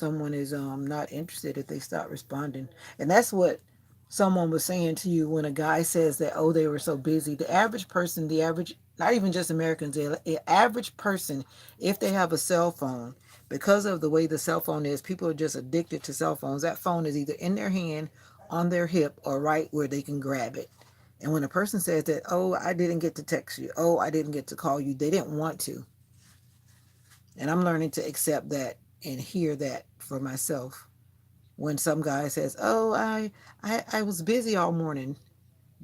not interested if they stop responding. And that's what someone was saying to you when a guy says that, oh, they were so busy. The average person, the average, not even just Americans, the average person, if they have a cell phone, because of the way the cell phone is, people are just addicted to cell phones. That phone is either in their hand, on their hip, or right where they can grab it. And when a person says that, oh, I didn't get to text you, oh, I didn't get to call you, they didn't want to. And I'm learning to accept that and hear that for myself. When some guy says, "Oh, I was busy all morning,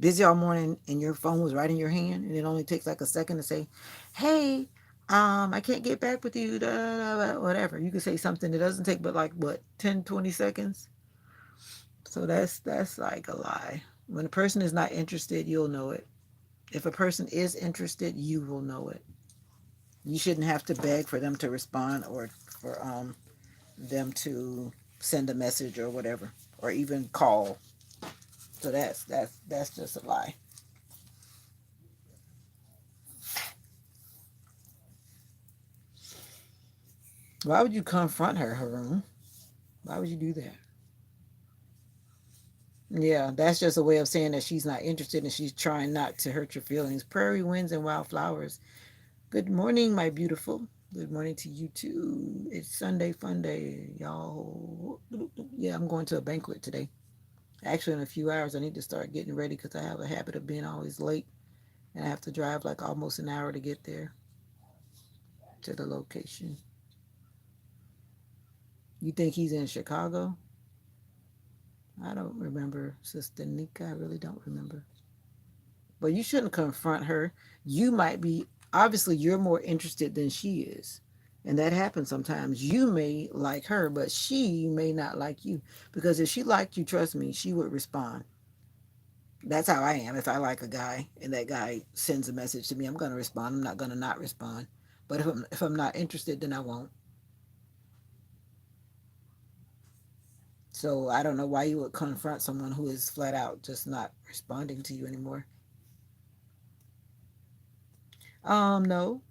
and your phone was right in your hand, and it only takes like a second to say, hey, I can't get back with you, da, da, da, whatever." You could say something that doesn't take but like what 10, 20 seconds. So that's like a lie. When a person is not interested, you'll know it. If a person is interested, you will know it. You shouldn't have to beg for them to respond or for them to send a message or whatever, or even call. So that's just a lie. Why would you confront her, Haroon? Why would you do that? Yeah, that's just a way of saying that she's not interested and she's trying not to hurt your feelings. Prairie winds and wildflowers. Good morning, my beautiful. Good morning to you too. It's Sunday fun day, y'all. Yeah, I'm going to a banquet today. Actually, in a few hours, I need to start getting ready because I have a habit of being always late, and I have to drive like almost an hour to get there to the location. You think he's in Chicago? I don't remember, Sister Nika. I really don't remember. But you shouldn't confront her. You might be, obviously, you're more interested than she is. And that happens sometimes. You may like her, but she may not like you. Because if she liked you, trust me, she would respond. That's how I am. If I like a guy and that guy sends a message to me, I'm going to respond. I'm not going to not respond. But if I'm not interested, then I won't. So I don't know why you would confront someone who is flat out just not responding to you anymore. No.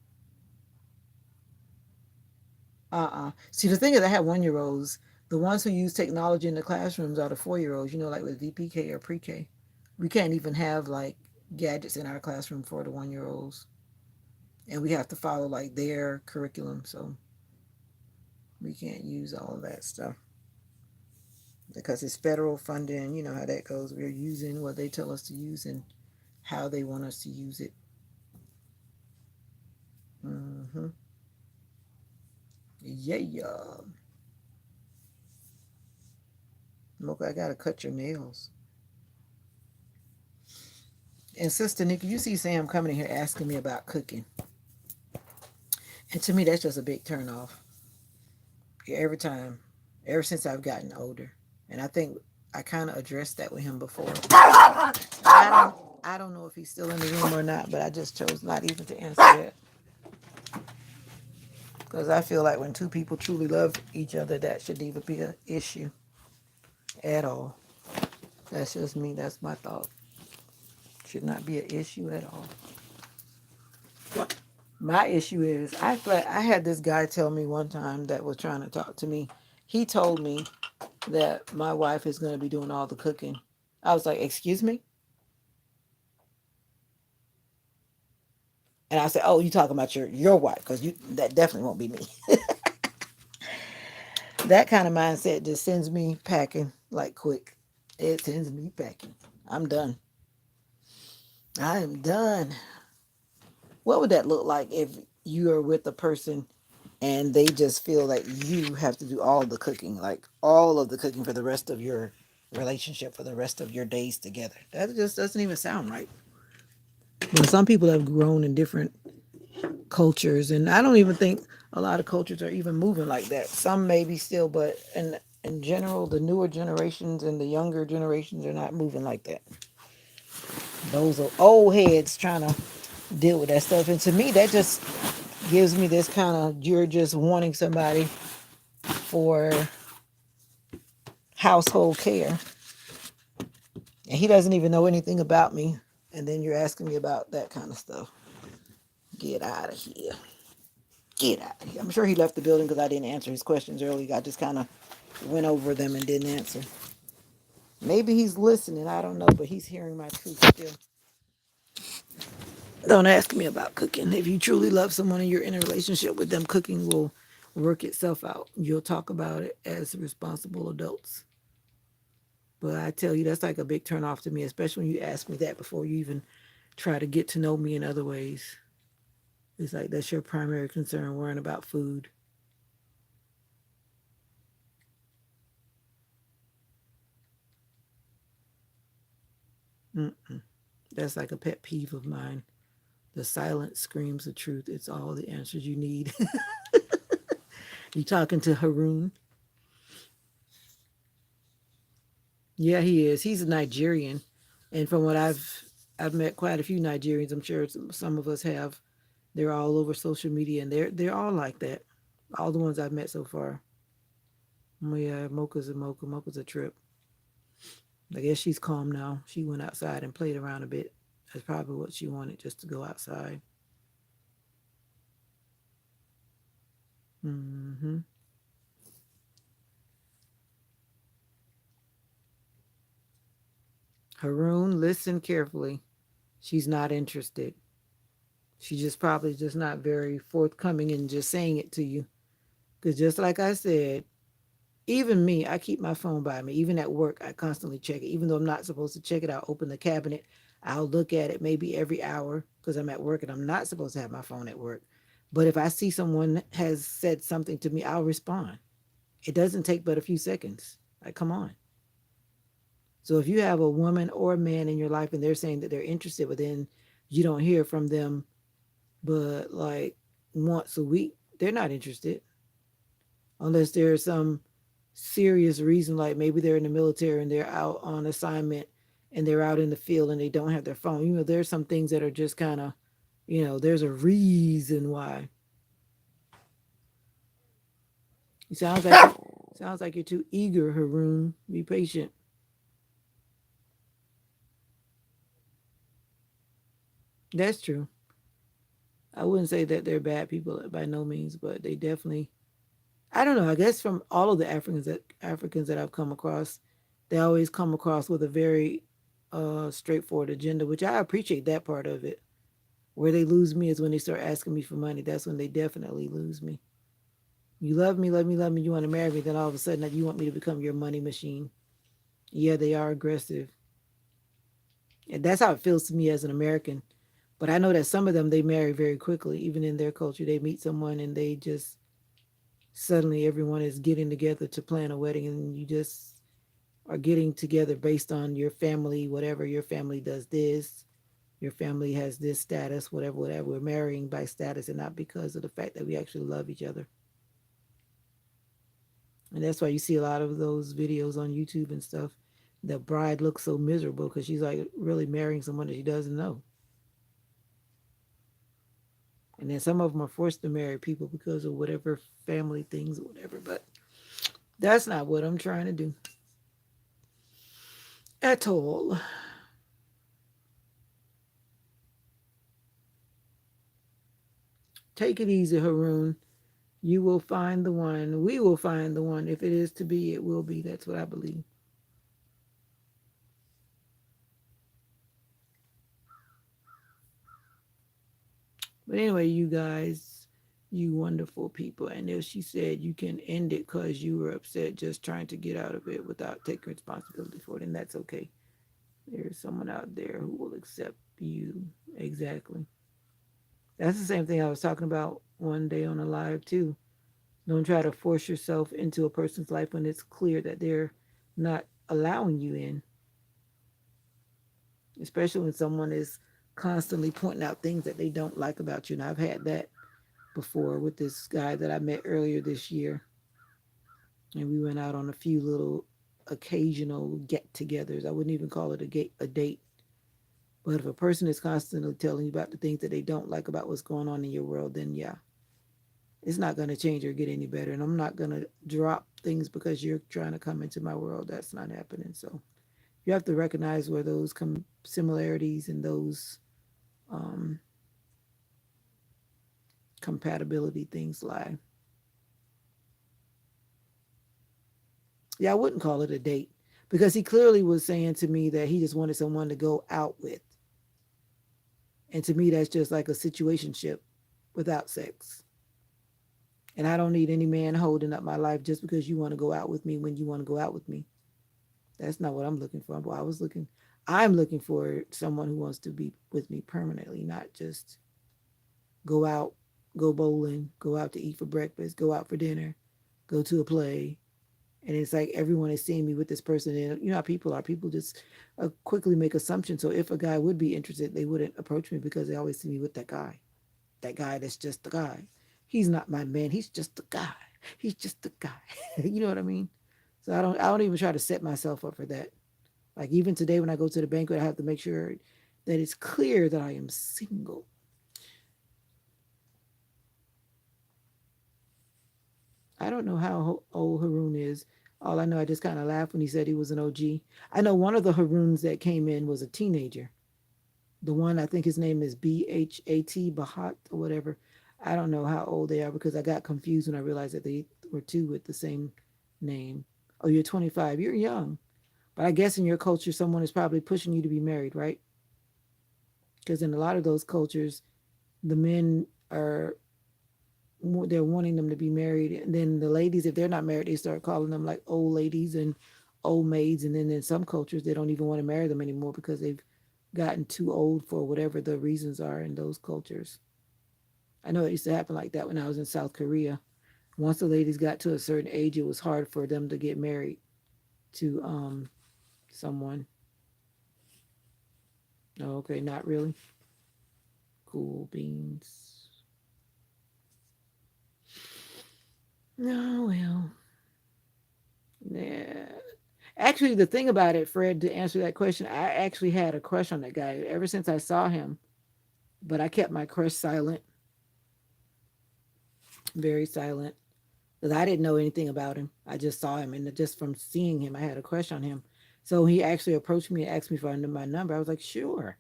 See, the thing is, I have 1 year olds. The ones who use technology in the classrooms are the 4 year olds, like with VPK or pre K. We can't even have like gadgets in our classroom for the 1 year olds. And we have to follow like their curriculum. So we can't use all of that stuff because it's federal funding. You know how that goes. We're using what they tell us to use and how they want us to use it. Mm-hmm. Yeah. Mocha, I gotta cut your nails. And Sister Nikki, you see Sam coming in here asking me about cooking. And to me, that's just a big turn off. Every time, ever since I've gotten older. And I think I kind of addressed that with him before. I I don't know if he's still in the room or not, but I just chose not even to answer that because I feel like when two people truly love each other, that should even be an issue at all. That's just me. That's my thought. Should not be an issue at all. My issue is I had this guy tell me one time that was trying to talk to me. He told me that my wife is going to be doing all the cooking. I was like, "Excuse me?" And I said, "Oh, you talking about your wife? Because you that definitely won't be me." That kind of mindset just sends me packing like quick. It sends me packing. I'm done. I am done. What would that look like if you are with a person and they just feel like you have to do all the cooking, like all of the cooking for the rest of your relationship, for the rest of your days together? That just doesn't even sound right. But some people have grown in different cultures, and I don't even think a lot of cultures are even moving like that. Some maybe still, but in general, the newer generations and the younger generations are not moving like that. Those are old heads trying to deal with that stuff, and to me, that just gives me this kind of you're just wanting somebody for household care, and he doesn't even know anything about me, and then you're asking me about that kind of stuff. Get out of here. Get out of here. I'm sure he left the building because I didn't answer his questions earlier. I just kind of went over them and didn't answer. Maybe he's listening. I don't know, but he's hearing my truth still. Don't ask me about cooking. If you truly love someone and you're in a relationship with them, cooking will work itself out. You'll talk about it as responsible adults. But I tell you, that's like a big turn off to me, especially when you ask me that before you even try to get to know me in other ways. It's like that's your primary concern, worrying about food. Mm-mm. That's like a pet peeve of mine. The silence screams the truth. It's all the answers you need. You talking to Haroon? Yeah, he is. He's a Nigerian, and from what I've met quite a few Nigerians. I'm sure some of us have. They're all over social media, and they're all like that. All the ones I've met so far. Oh yeah, Mocha's a Mocha. Mocha's a trip. I guess she's calm now. She went outside and played around a bit. That's probably what she wanted, just to go outside. Hmm. Haroon, listen carefully. She's not interested. She just probably just not very forthcoming in just saying it to you. Because just like I said, even me, I keep my phone by me. Even at work, I constantly check it. Even though I'm not supposed to check it, I'll open the cabinet. I'll look at it maybe every hour because I'm at work and I'm not supposed to have my phone at work. But if I see someone has said something to me, I'll respond. It doesn't take but a few seconds. Like, come on. So if you have a woman or a man in your life and they're saying that they're interested, but then you don't hear from them but like once a week, they're not interested unless there's some serious reason, like maybe they're in the military and they're out on assignment and they're out in the field and they don't have their phone. There's some things that are just kind of, there's a reason why. It sounds like you're too eager, Haroon. Be patient. That's true. I wouldn't say that they're bad people by no means, but they definitely. I don't know. I guess from all of the Africans that I've come across, they always come across with a very straightforward agenda, which I appreciate that part of it. Where they lose me is when they start asking me for money. That's when they definitely lose me. You love me, love me, love me. You want to marry me, then all of a sudden you want me to become your money machine. Yeah, they are aggressive, and that's how it feels to me as an American. But I know that some of them they marry very quickly, even in their culture. They meet someone and they just suddenly everyone is getting together to plan a wedding, and you just are getting together based on your family, whatever your family does this, your family has this status, whatever, whatever. We're marrying by status and not because of the fact that we actually love each other. And that's why you see a lot of those videos on YouTube and stuff. the bride looks so miserable because she's like really marrying someone that she doesn't know. And then some of them are forced to marry people because of whatever family things or whatever. But that's not what I'm trying to do at all. Take it easy, Haroon. You will find the one. We will find the one. If it is to be, it will be. That's what I believe. But anyway, you guys, you wonderful people. And if she said you can end it because you were upset just trying to get out of it without taking responsibility for it, and that's okay. There's someone out there who will accept you. Exactly. That's the same thing I was talking about one day on a live too. Don't try to force yourself into a person's life when it's clear that they're not allowing you in, especially when someone is constantly pointing out things that they don't like about you. And I've had that before with this guy that I met earlier this year. And we went out on a few little occasional get togethers. I wouldn't even call it a date. But if a person is constantly telling you about the things that they don't like about what's going on in your world, then yeah, it's not going to change or get any better. And I'm not going to drop things because you're trying to come into my world. That's not happening. So you have to recognize where those similarities and those um, compatibility things lie. Yeah, I wouldn't call it a date because he clearly was saying to me that he just wanted someone to go out with. And to me, that's just like a situationship without sex. And I don't need any man holding up my life just because you want to go out with me when you want to go out with me. That's not what I'm looking for. I'm looking for someone who wants to be with me permanently, not just go out, go bowling, go out to eat for breakfast, go out for dinner, go to a play. And it's like everyone is seeing me with this person. And you know how people are. People just quickly make assumptions. So if a guy would be interested, they wouldn't approach me because they always see me with that guy. That guy that's just the guy. He's not my man. He's just the guy. He's just the guy. You know what I mean? So I don't even try to set myself up for that. Like even today when I go to the banquet, I have to make sure that it's clear that I am single. I don't know how old Haroon is. All I know, I just kind of laughed when he said he was an OG. I know one of the Haroons that came in was a teenager. The one, I think his name is Bhat, Bahat or whatever. I don't know how old they are because I got confused when I realized that they were two with the same name. Oh, you're 25. You're young. But I guess in your culture, someone is probably pushing you to be married, right? Because in a lot of those cultures, the men are they're wanting them to be married, and then the ladies, if they're not married, they start calling them like old ladies and old maids. And then in some cultures, they don't even want to marry them anymore because they've gotten too old for whatever the reasons are in those cultures. I know it used to happen like that when I was in South Korea. Once the ladies got to a certain age, it was hard for them to get married to someone. Oh, okay, not really. Cool beans. No, well, yeah. Actually, the thing about it, Fred, to answer that question, I actually had a crush on that guy ever since I saw him, but I kept my crush silent, very silent, because I didn't know anything about him. I just saw him, and just from seeing him, I had a crush on him. So he actually approached me and asked me for my number. I was like, sure.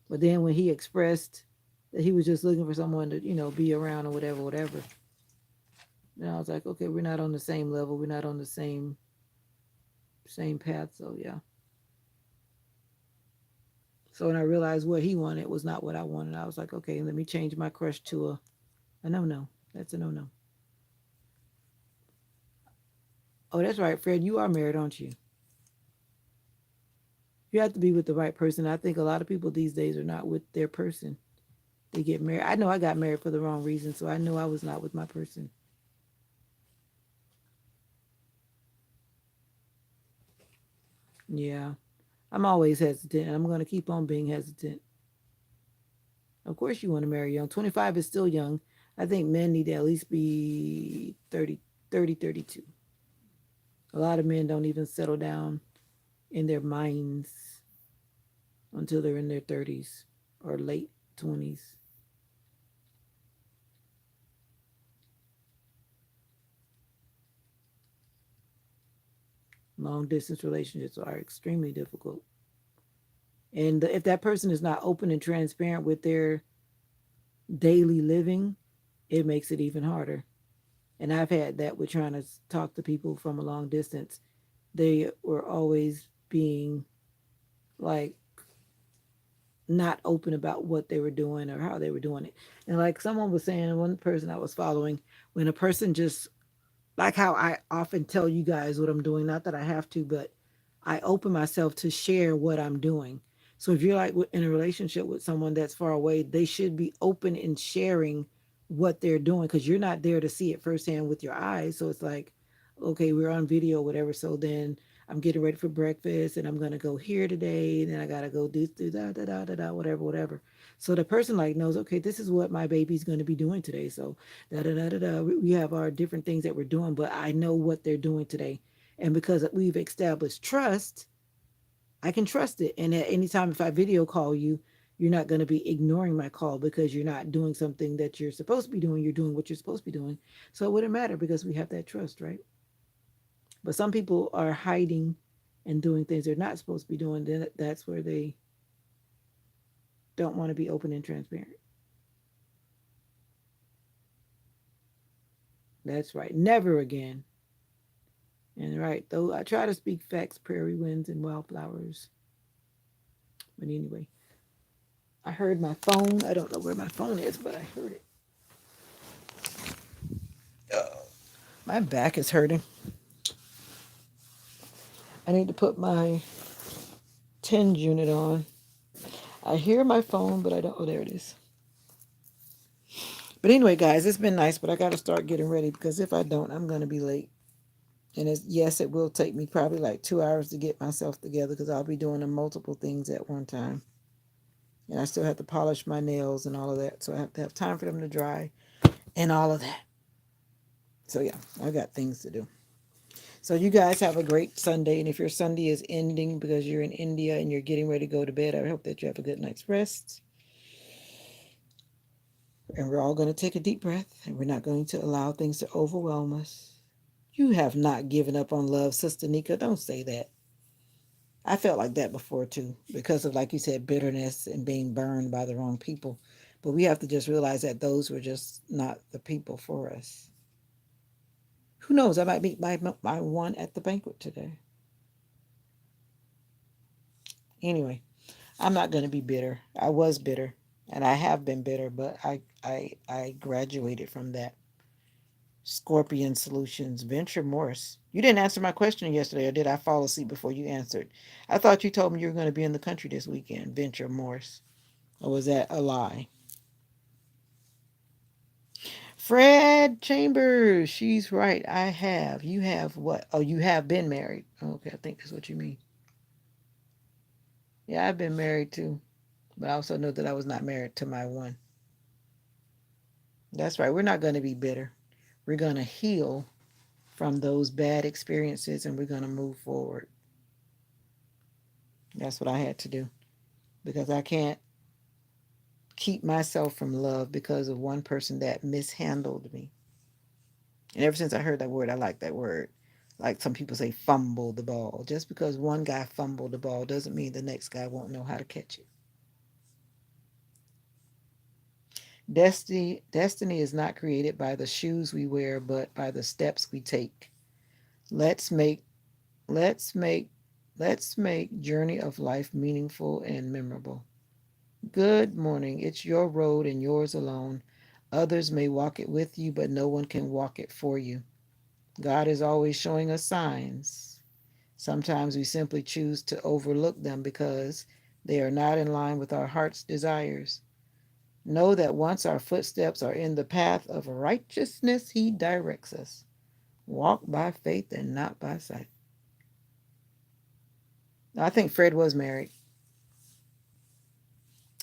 But then when he expressed that he was just looking for someone to, be around or whatever, whatever, then I was like, okay, we're not on the same level. We're not on the same path. So yeah. So when I realized what he wanted was not what I wanted, I was like, okay, let me change my crush to a no no. That's a no no. Oh, that's right, Fred. You are married, aren't you? You have to be with the right person. I think a lot of people these days are not with their person. They get married. I know I got married for the wrong reason, so I know I was not with my person. Yeah. I'm always hesitant, and I'm going to keep on being hesitant. Of course, you want to marry young. 25 is still young. I think men need to at least be 30, 30, 32. A lot of men don't even settle down in their minds until they're in their 30s or late 20s. Long distance relationships are extremely difficult. And if that person is not open and transparent with their daily living, it makes it even harder. And I've had that with trying to talk to people from a long distance. They were always being like not open about what they were doing or how they were doing it. And like someone was saying, one person I was following, when a person just like how I often tell you guys what I'm doing, not that I have to, but I open myself to share what I'm doing. So if you're like in a relationship with someone that's far away, they should be open in sharing what they're doing because you're not there to see it firsthand with your eyes. So it's like, okay, we're on video, whatever. So then I'm getting ready for breakfast and I'm gonna go here today, and then I gotta go do da da da da da whatever, whatever. So the person like knows, okay, this is what my baby's gonna be doing today. So da da da da da. We have our different things that we're doing, but I know what they're doing today. And because we've established trust, I can trust it. And at any time, if I video call you, you're not going to be ignoring my call because you're not doing something that you're supposed to be doing. You're doing what you're supposed to be doing. So it wouldn't matter because we have that trust, right? But some people are hiding and doing things they're not supposed to be doing. Then that's where they don't want to be open and transparent. That's right. Never again. And right, though I try to speak facts, prairie winds, and wildflowers. But anyway, I heard my phone. I don't know where my phone is, but I heard it. My back is hurting. I need to put my tinge unit on. I hear my phone, but I don't. Oh, there it is. But anyway, guys, it's been nice, but I got to start getting ready because if I don't, I'm going to be late. And yes, it will take me probably like 2 hours to get myself together because I'll be doing multiple things at one time. And I still have to polish my nails and all of that. So I have to have time for them to dry and all of that. So yeah, I got things to do. So you guys have a great Sunday. And if your Sunday is ending because you're in India and you're getting ready to go to bed, I hope that you have a good night's rest. And we're all going to take a deep breath and we're not going to allow things to overwhelm us. You have not given up on love, Sister Nika. Don't say that. I felt like that before too, because of, like you said, bitterness and being burned by the wrong people. But we have to just realize that those were just not the people for us. Who knows? I might meet my one at the banquet today. Anyway, I'm not going to be bitter. I was bitter, and I have been bitter, but I graduated from that. Scorpion Solutions, Venture Morse. You didn't answer my question yesterday, or did I fall asleep before you answered? I thought you told me you were going to be in the country this weekend, Venture Morse. Or was that a lie? Fred Chambers, she's right. I have. You have what? Oh, you have been married. Okay, I think that's what you mean. Yeah, I've been married too. But I also know that I was not married to my one. That's right. We're not going to be bitter. We're going to heal from those bad experiences and we're going to move forward. That's what I had to do because I can't keep myself from love because of one person that mishandled me. And ever since I heard that word, I like that word. Like some people say, fumble the ball. Just because one guy fumbled the ball doesn't mean the next guy won't know how to catch it. Destiny is not created by the shoes we wear, but by the steps we take. Let's make let's make let's make journey of life meaningful and memorable. Good morning. It's your road and yours alone. Others may walk it with you, but no one can walk it for you. God is always showing us signs. Sometimes we simply choose to overlook them because they are not in line with our heart's desires. Know that once our footsteps are in the path of righteousness, He directs us. Walk by faith and not by sight. I think Fred was married.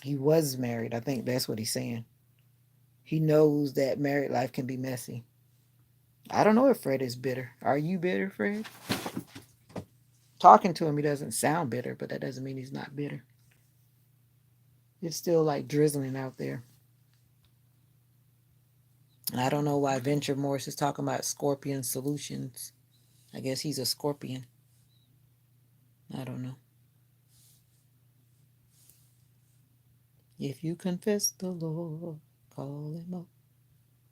He was married. I think that's what he's saying. He knows that married life can be messy. I don't know if Fred is bitter. Are you bitter, Fred? Talking to him, he doesn't sound bitter, but that doesn't mean he's not bitter. It's still like drizzling out there. And I don't know why Venture Morse is talking about Scorpion Solutions. I guess he's a scorpion. I don't know. If you confess the Lord, call him up.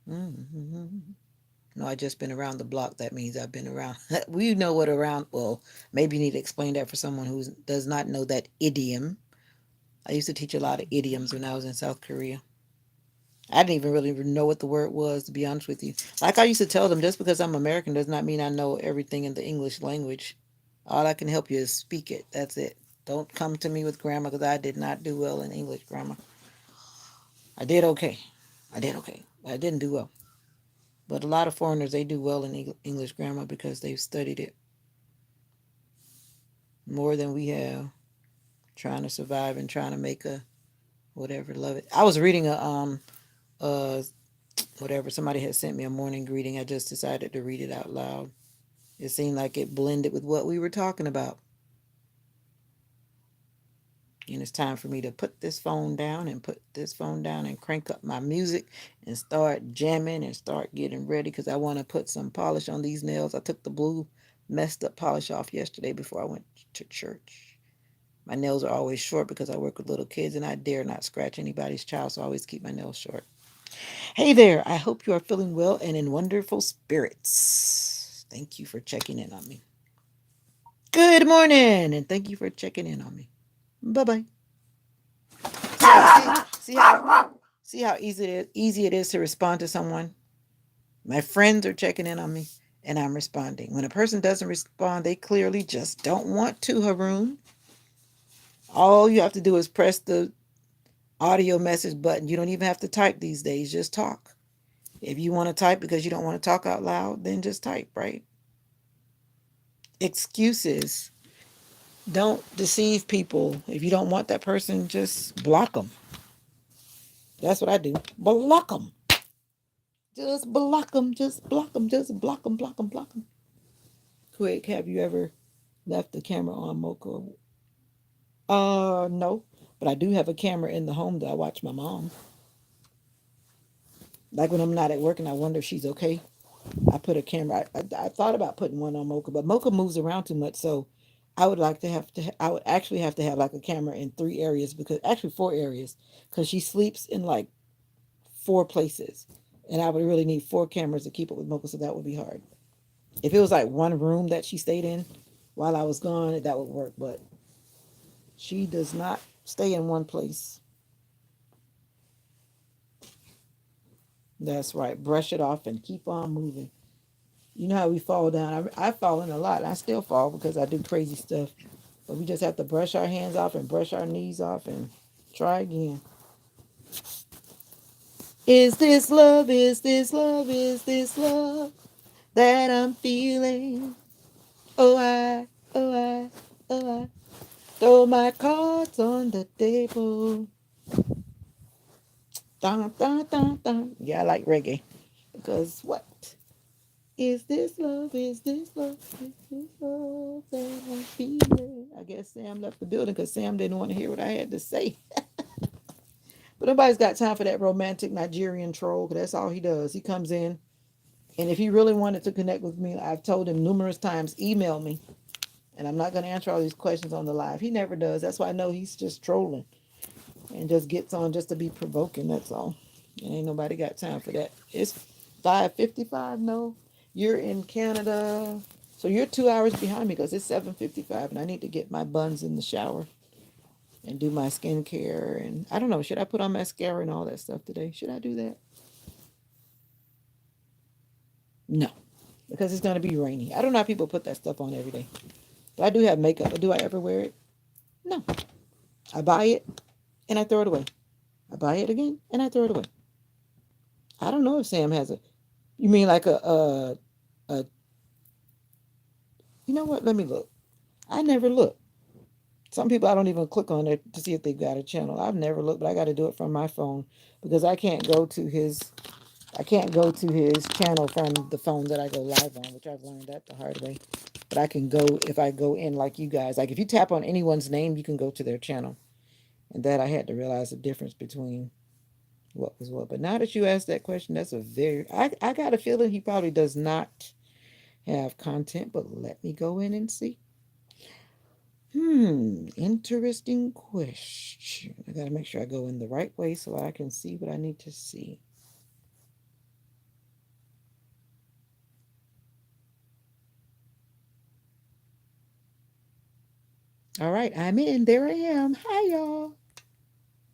Mm-hmm. No, I just been around the block. That means I've been around. We know what around. Well, maybe you need to explain that for someone who does not know that idiom. I used to teach a lot of idioms when I was in South Korea. I didn't even really know what the word was, to be honest with you. Like I used to tell them, just because I'm American does not mean I know everything in the English language. All I can help you is speak it. That's it. Don't come to me with grammar because I did not do well in English grammar. I did okay. I did okay. I didn't do well. But a lot of foreigners, they do well in English grammar because they've studied it more than we have, trying to survive and trying to make a whatever, love it. I was reading uh whatever, somebody had sent me a morning greeting. I just decided to read it out loud. It seemed like it blended with what we were talking about. And it's time for me to put this phone down and put this phone down and crank up my music and start jamming and start getting ready because I want to put some polish on these nails. I took the blue messed up polish off yesterday before I went to church. My nails are always short because I work with little kids and I dare not scratch anybody's child, so I always keep my nails short. Hey there, I hope you are feeling well and in wonderful spirits. Thank you for checking in on me. Good morning, and thank you for checking in on me. Bye bye. See how easy it is to respond to someone. My friends are checking in on me, and I'm responding. When a person doesn't respond, they clearly just don't want to, Haroon. All you have to do is press the audio message button. You don't even have to type these days. Just talk. If you want to type because you don't want to talk out loud, then just type, right? Excuses. Don't deceive people. If you don't want that person, just block them. That's what I do. Block them. Just block them. Just block them. Just block them. Block them. Block them. Quick, have you ever left the camera on, Mocha? No. But I do have a camera in the home that I watch my mom. Like when I'm not at work and I wonder if she's okay, I put a camera. I thought about putting one on Mocha, but Mocha moves around too much. So I would like to I would actually have to have like a camera in 3 areas, because actually 4 areas, because she sleeps in like 4 places. And I would really need 4 cameras to keep up with Mocha, so that would be hard. If it was like one room that she stayed in while I was gone, that would work. But she does not stay in one place. That's right. Brush it off and keep on moving. You know how we fall down. I've fallen a lot. I still fall because I do crazy stuff. But we just have to brush our hands off and brush our knees off and try again. Is this love? Is this love? Is this love that I'm feeling? Oh, I, oh, I throw my cards on the table. Dun, dun, dun, dun. Yeah, I like reggae. Because what? Is this love? Is this love? Is this love that I'm feeling? I guess Sam left the building because Sam didn't want to hear what I had to say. But nobody's got time for that romantic Nigerian troll, because that's all he does. He comes in, and if he really wanted to connect with me, I've told him numerous times, email me. And I'm not going to answer all these questions on the live. He never does. That's why I know he's just trolling and just gets on just to be provoking. That's all. And ain't nobody got time for that. It's 5:55. No, you're in Canada, so you're 2 hours behind me because it's 7:55, and I need to get my buns in the shower and do my skincare. And I don't know, should I put on mascara and all that stuff today? Should I do that? No, because it's going to be rainy. I don't know how people put that stuff on every day. But I do have makeup. But do I ever wear it? No. I buy it and I throw it away. I buy it again and I throw it away. I don't know if Sam has a. You mean like a you know what? Let me look. I never look. Some people, I don't even click on it to see if they've got a channel. I've never looked, but I got to do it from my phone because I can't go to his channel from the phone that I go live on, which I've learned that the hard way. But I can go if I go in like you guys. Like if you tap on anyone's name, you can go to their channel. And that I had to realize the difference between what was what. But now that you asked that question, that's a very I got a feeling he probably does not have content, but let me go in and see. Interesting question. I gotta make sure I go in the right way so I can see what I need to see. All right, I'm in. There I am. Hi, y'all.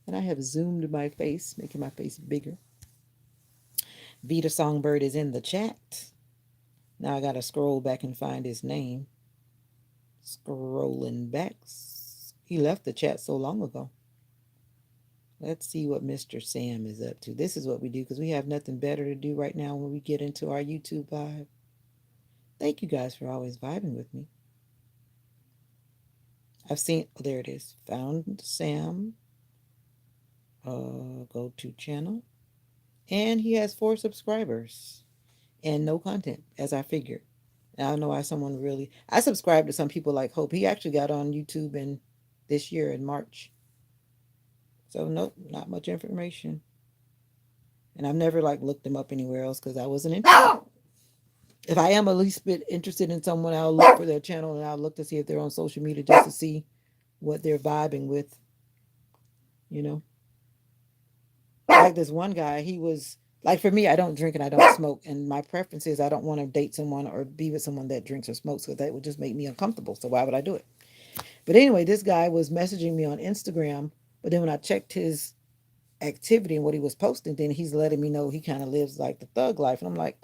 And I have zoomed my face, making my face bigger. Veda-Song Bird is in the chat. Now I gotta scroll back and find his name. Scrolling back. He left the chat so long ago. Let's see what Mr. Sam is up to. This is what we do because we have nothing better to do right now when we get into our YouTube vibe. Thank you guys for always vibing with me. I've seen, oh, there it is. Found Sam. Go to channel. And he has 4 subscribers and no content, as I figured. And I don't know why someone really. I subscribed to some people like Hope. He actually got on YouTube in this year in March. So nope, not much information. And I've never like looked him up anywhere else because I wasn't interested. If I am a least bit interested in someone, I'll look for their channel and I'll look to see if they're on social media just to see what they're vibing with, you know. Like this one guy, he was like, for me, I don't drink and I don't smoke, and my preference is I don't want to date someone or be with someone that drinks or smokes because that would just make me uncomfortable. So why would I do it? But anyway, this guy was messaging me on Instagram, but then when I checked his activity and what he was posting, then he's letting me know he kind of lives like the thug life, and I'm like,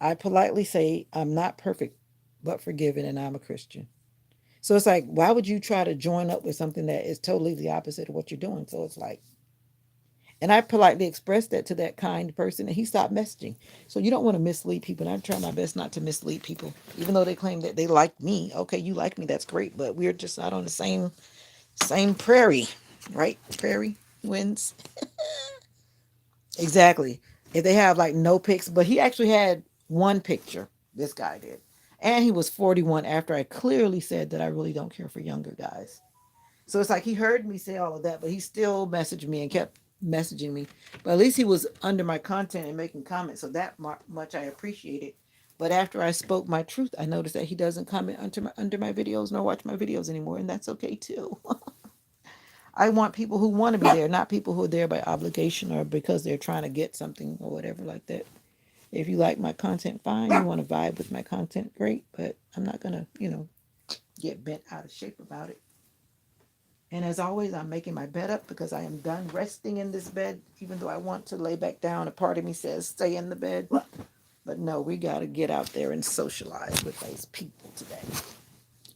I politely say I'm not perfect, but forgiven, and I'm a Christian. So it's like, why would you try to join up with something that is totally the opposite of what you're doing? So it's like, and I politely expressed that to that kind person, and he stopped messaging. So you don't want to mislead people. And I try my best not to mislead people, even though they claim that they like me. Okay, you like me, that's great, but we're just not on the same prairie, right? Prairie winds. Exactly. If they have like no pics, but he actually had one picture. This guy did, and he was 41. After I clearly said that I really don't care for younger guys. So it's like he heard me say all of that, but he still messaged me and kept messaging me. But at least he was under my content and making comments. So that much I appreciate it. But after I spoke my truth, I noticed that he doesn't comment under my videos nor watch my videos anymore, and that's okay too. I want people who want to be there, not people who are there by obligation or because they're trying to get something or whatever like that. If you like my content, fine. You want to vibe with my content, great. But I'm not gonna, get bent out of shape about it. And as always, I'm making my bed up because I am done resting in this bed, even though I want to lay back down. A part of me says stay in the bed. But no, we got to get out there and socialize with those people today.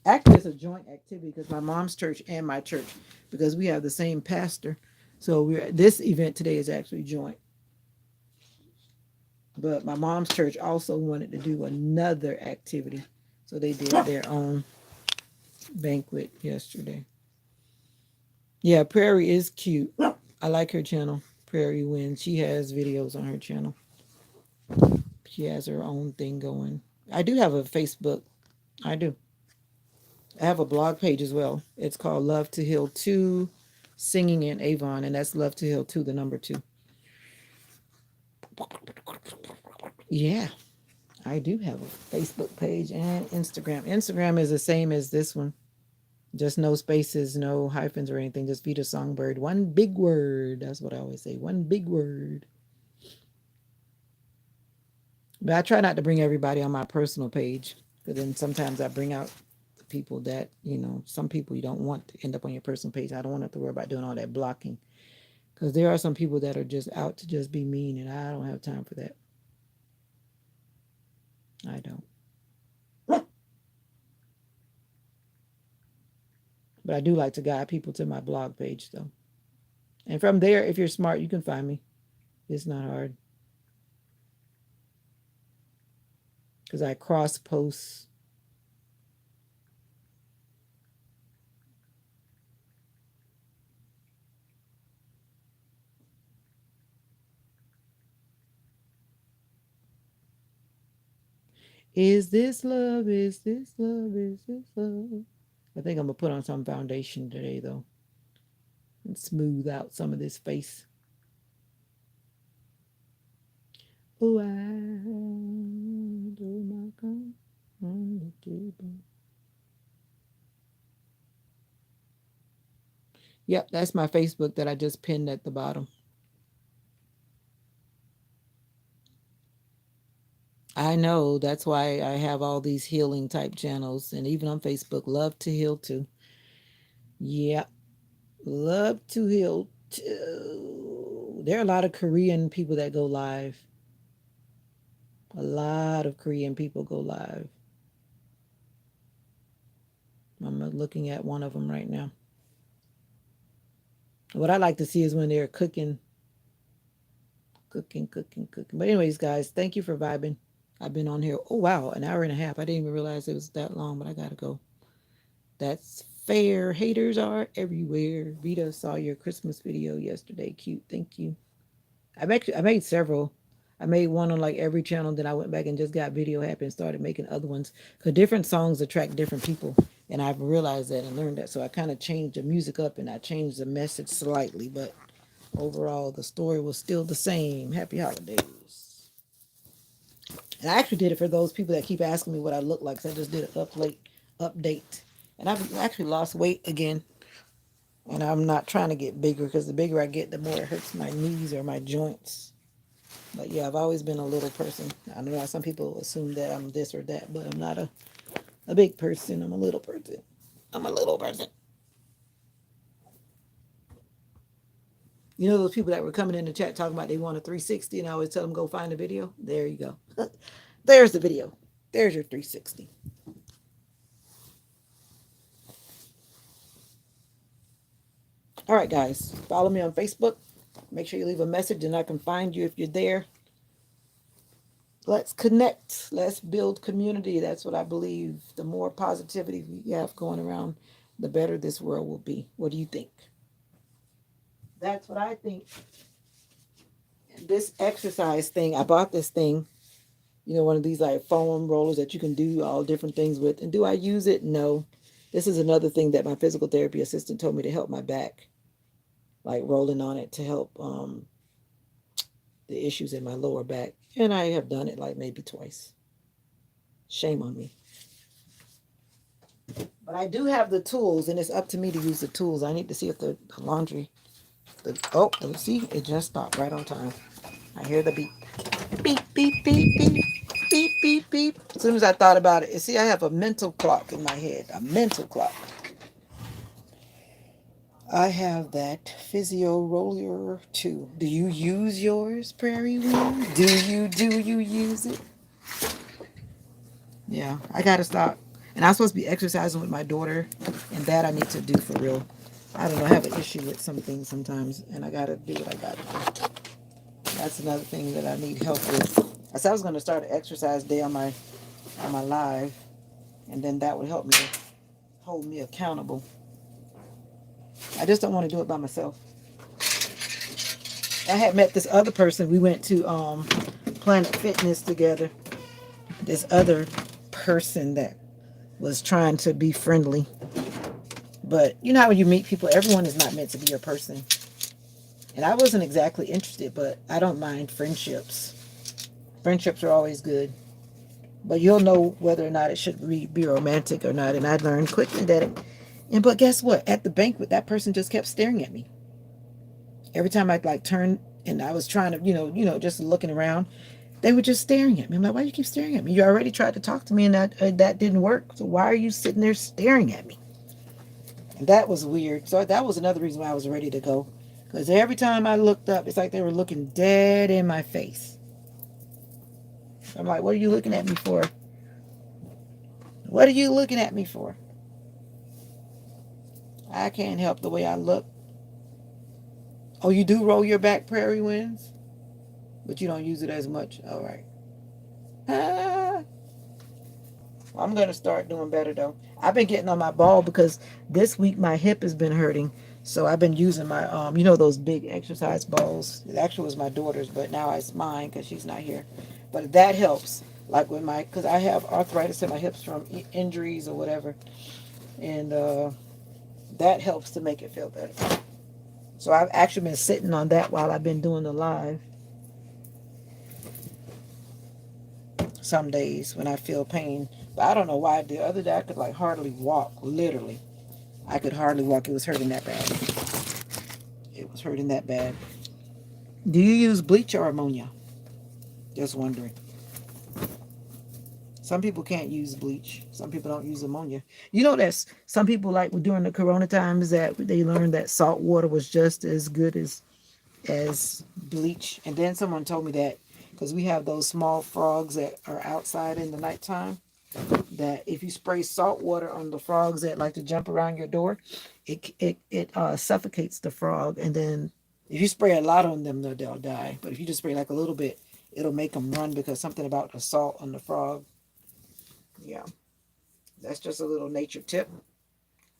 Actually, it's a joint activity because my mom's church and my church, because we have the same pastor. So this event today is actually joint. But my mom's church also wanted to do another activity. So they did their own banquet yesterday. Yeah, Prairie is cute. I like her channel, Prairie Wins. She has videos on her channel. She has her own thing going. I do have a Facebook. I do. I have a blog page as well. It's called Love to Heal 2 Singing in Avon, and that's Love to Heal 2, the number 2. Yeah, I do have a Facebook page and Instagram. Instagram is the same as this one. Just no spaces, no hyphens or anything. Just Veda-Song Bird. One big word. That's what I always say. One big word. But I try not to bring everybody on my personal page. Because then sometimes I bring out the people that, some people you don't want to end up on your personal page. I don't want to have to worry about doing all that blocking. Because there are some people that are just out to just be mean, and I don't have time for that. I don't. But I do like to guide people to my blog page, though. And from there, if you're smart, you can find me. It's not hard. Because I cross post. Is this love? Is this love? Is this love? I think I'm gonna put on some foundation today though and smooth out some of this face. Oh, I do my come on the table. Yep, that's my Facebook that I just pinned at the bottom. I know that's why I have all these healing type channels and even on Facebook, love to heal too. Yeah, love to heal too. There are a lot of Korean people that go live. A lot of Korean people go live. I'm looking at one of them right now. What I like to see is when they're cooking, cooking, cooking, cooking. But anyways, guys, thank you for vibing. I've been on here. Oh wow, an hour and a half. I didn't even realize it was that long, but I gotta go. That's fair. Haters are everywhere. Rita saw your Christmas video yesterday. Cute. Thank you. I made several. I made one on like every channel. Then I went back and just got video happy and started making other ones. Because different songs attract different people. And I've realized that and learned that. So I kind of changed the music up and I changed the message slightly. But overall, the story was still the same. Happy holidays. And I actually did it for those people that keep asking me what I look like. So I just did an update. And I've actually lost weight again. And I'm not trying to get bigger because the bigger I get, the more it hurts my knees or my joints. But yeah, I've always been a little person. I know some people assume that I'm this or that, but I'm not a big person. I'm a little person. I'm a little person. You know those people that were coming in the chat talking about they want a 360 and I always tell them go find a video? There you go. There's the video. There's your 360. All right, guys. Follow me on Facebook. Make sure you leave a message and I can find you if you're there. Let's connect. Let's build community. That's what I believe. The more positivity we have going around, the better this world will be. What do you think? That's what I think. This exercise thing, I bought this thing, one of these like foam rollers that you can do all different things with. And do I use it? No. This is another thing that my physical therapy assistant told me to help my back, like rolling on it to help the issues in my lower back. And I have done it like maybe twice. Shame on me. But I do have the tools, and it's up to me to use the tools. I need to see if the laundry, let's see, it just stopped right on time. I hear the beep. Beep, beep, beep, beep, beep, beep, beep. As soon as I thought about it, you see, I have a mental clock in my head, a mental clock. I have that physio roller too. Do you use yours, Prairie Wind? Do you use it? Yeah, I gotta stop. And I'm supposed to be exercising with my daughter, and that I need to do for real. I don't know, I have an issue with some things sometimes, and I gotta do what I gotta do. That's another thing that I need help with. I said I was gonna start an exercise day on my live, and then that would help me to hold me accountable. I just don't want to do it by myself. I had met this other person. We went to Planet Fitness together. This other person that was trying to be friendly. But you know how when you meet people, everyone is not meant to be your person. And I wasn't exactly interested, but I don't mind friendships. Friendships are always good. But you'll know whether or not it should be romantic or not. And I learned quickly that but guess what? At the banquet, that person just kept staring at me. Every time I like turned and I was trying to, just looking around, they were just staring at me. I'm like, why do you keep staring at me? You already tried to talk to me and that didn't work. So why are you sitting there staring at me? And that was weird. So that was another reason why I was ready to go. Because every time I looked up, it's like they were looking dead in my face. I'm like, what are you looking at me for? What are you looking at me for? I can't help the way I look. Oh, you do roll your back, Prairie Winds? But you don't use it as much. All right. Ah. Well, I'm going to start doing better, though. I've been getting on my ball because this week my hip has been hurting. So I've been using my, those big exercise balls. It actually was my daughter's, but now it's mine because she's not here. But that helps. Like with my, because I have arthritis in my hips from injuries or whatever, and that helps to make it feel better. So I've actually been sitting on that while I've been doing the live. Some days when I feel pain, but I don't know why. The other day I could like hardly walk. Literally, I could hardly walk. It was hurting that bad. It was hurting that bad. Do you use bleach or ammonia? Just wondering. Some people can't use bleach. Some people don't use ammonia. You know, that's some people like during the corona times that they learned that salt water was just as good as bleach. And then someone told me that because we have those small frogs that are outside in the nighttime, that if you spray salt water on the frogs that like to jump around your door, it suffocates the frog. And then if you spray a lot on them, they'll die. But if you just spray like a little bit, it'll make them run because something about the salt on the frog. Yeah, that's just a little nature tip.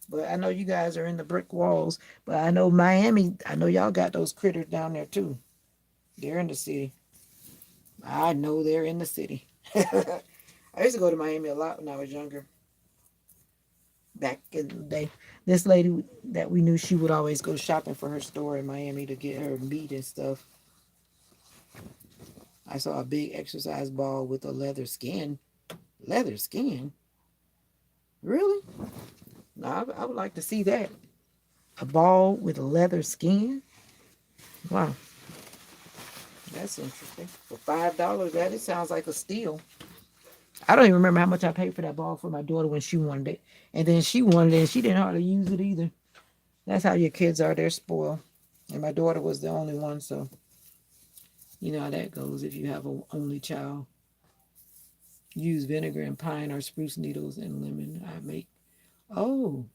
But I know you guys are in the brick walls. But I know Miami, I know y'all got those critters down there too. They're in the city. I know they're in the city. I used to go to Miami a lot when I was younger. Back in the day, this lady that we knew, she would always go shopping for her store in Miami to get her meat and stuff. I saw a big exercise ball with a leather skin. Leather skin? Really? No, I would like to see that. A ball with a leather skin? Wow, that's interesting. For $5, that it sounds like a steal. I don't even remember how much I paid for that ball for my daughter when she wanted it. And then she wanted it and she didn't hardly use it either. That's how your kids are. They're spoiled. And my daughter was the only one, so you know how that goes if you have an only child. Use vinegar and pine or spruce needles and lemon. I make, oh,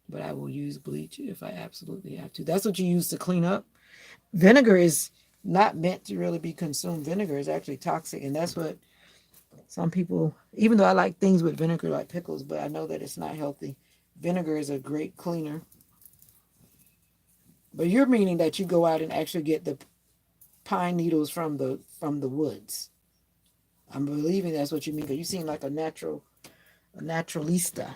but I will use bleach if I absolutely have to. That's what you use to clean up. Vinegar is not meant to really be consumed. Vinegar is actually toxic, and that's what some people, even though I like things with vinegar like pickles, but I know that it's not healthy. Vinegar is a great cleaner. But you're meaning that you go out and actually get the pine needles from the woods. I'm believing that's what you mean because you seem like a naturalista.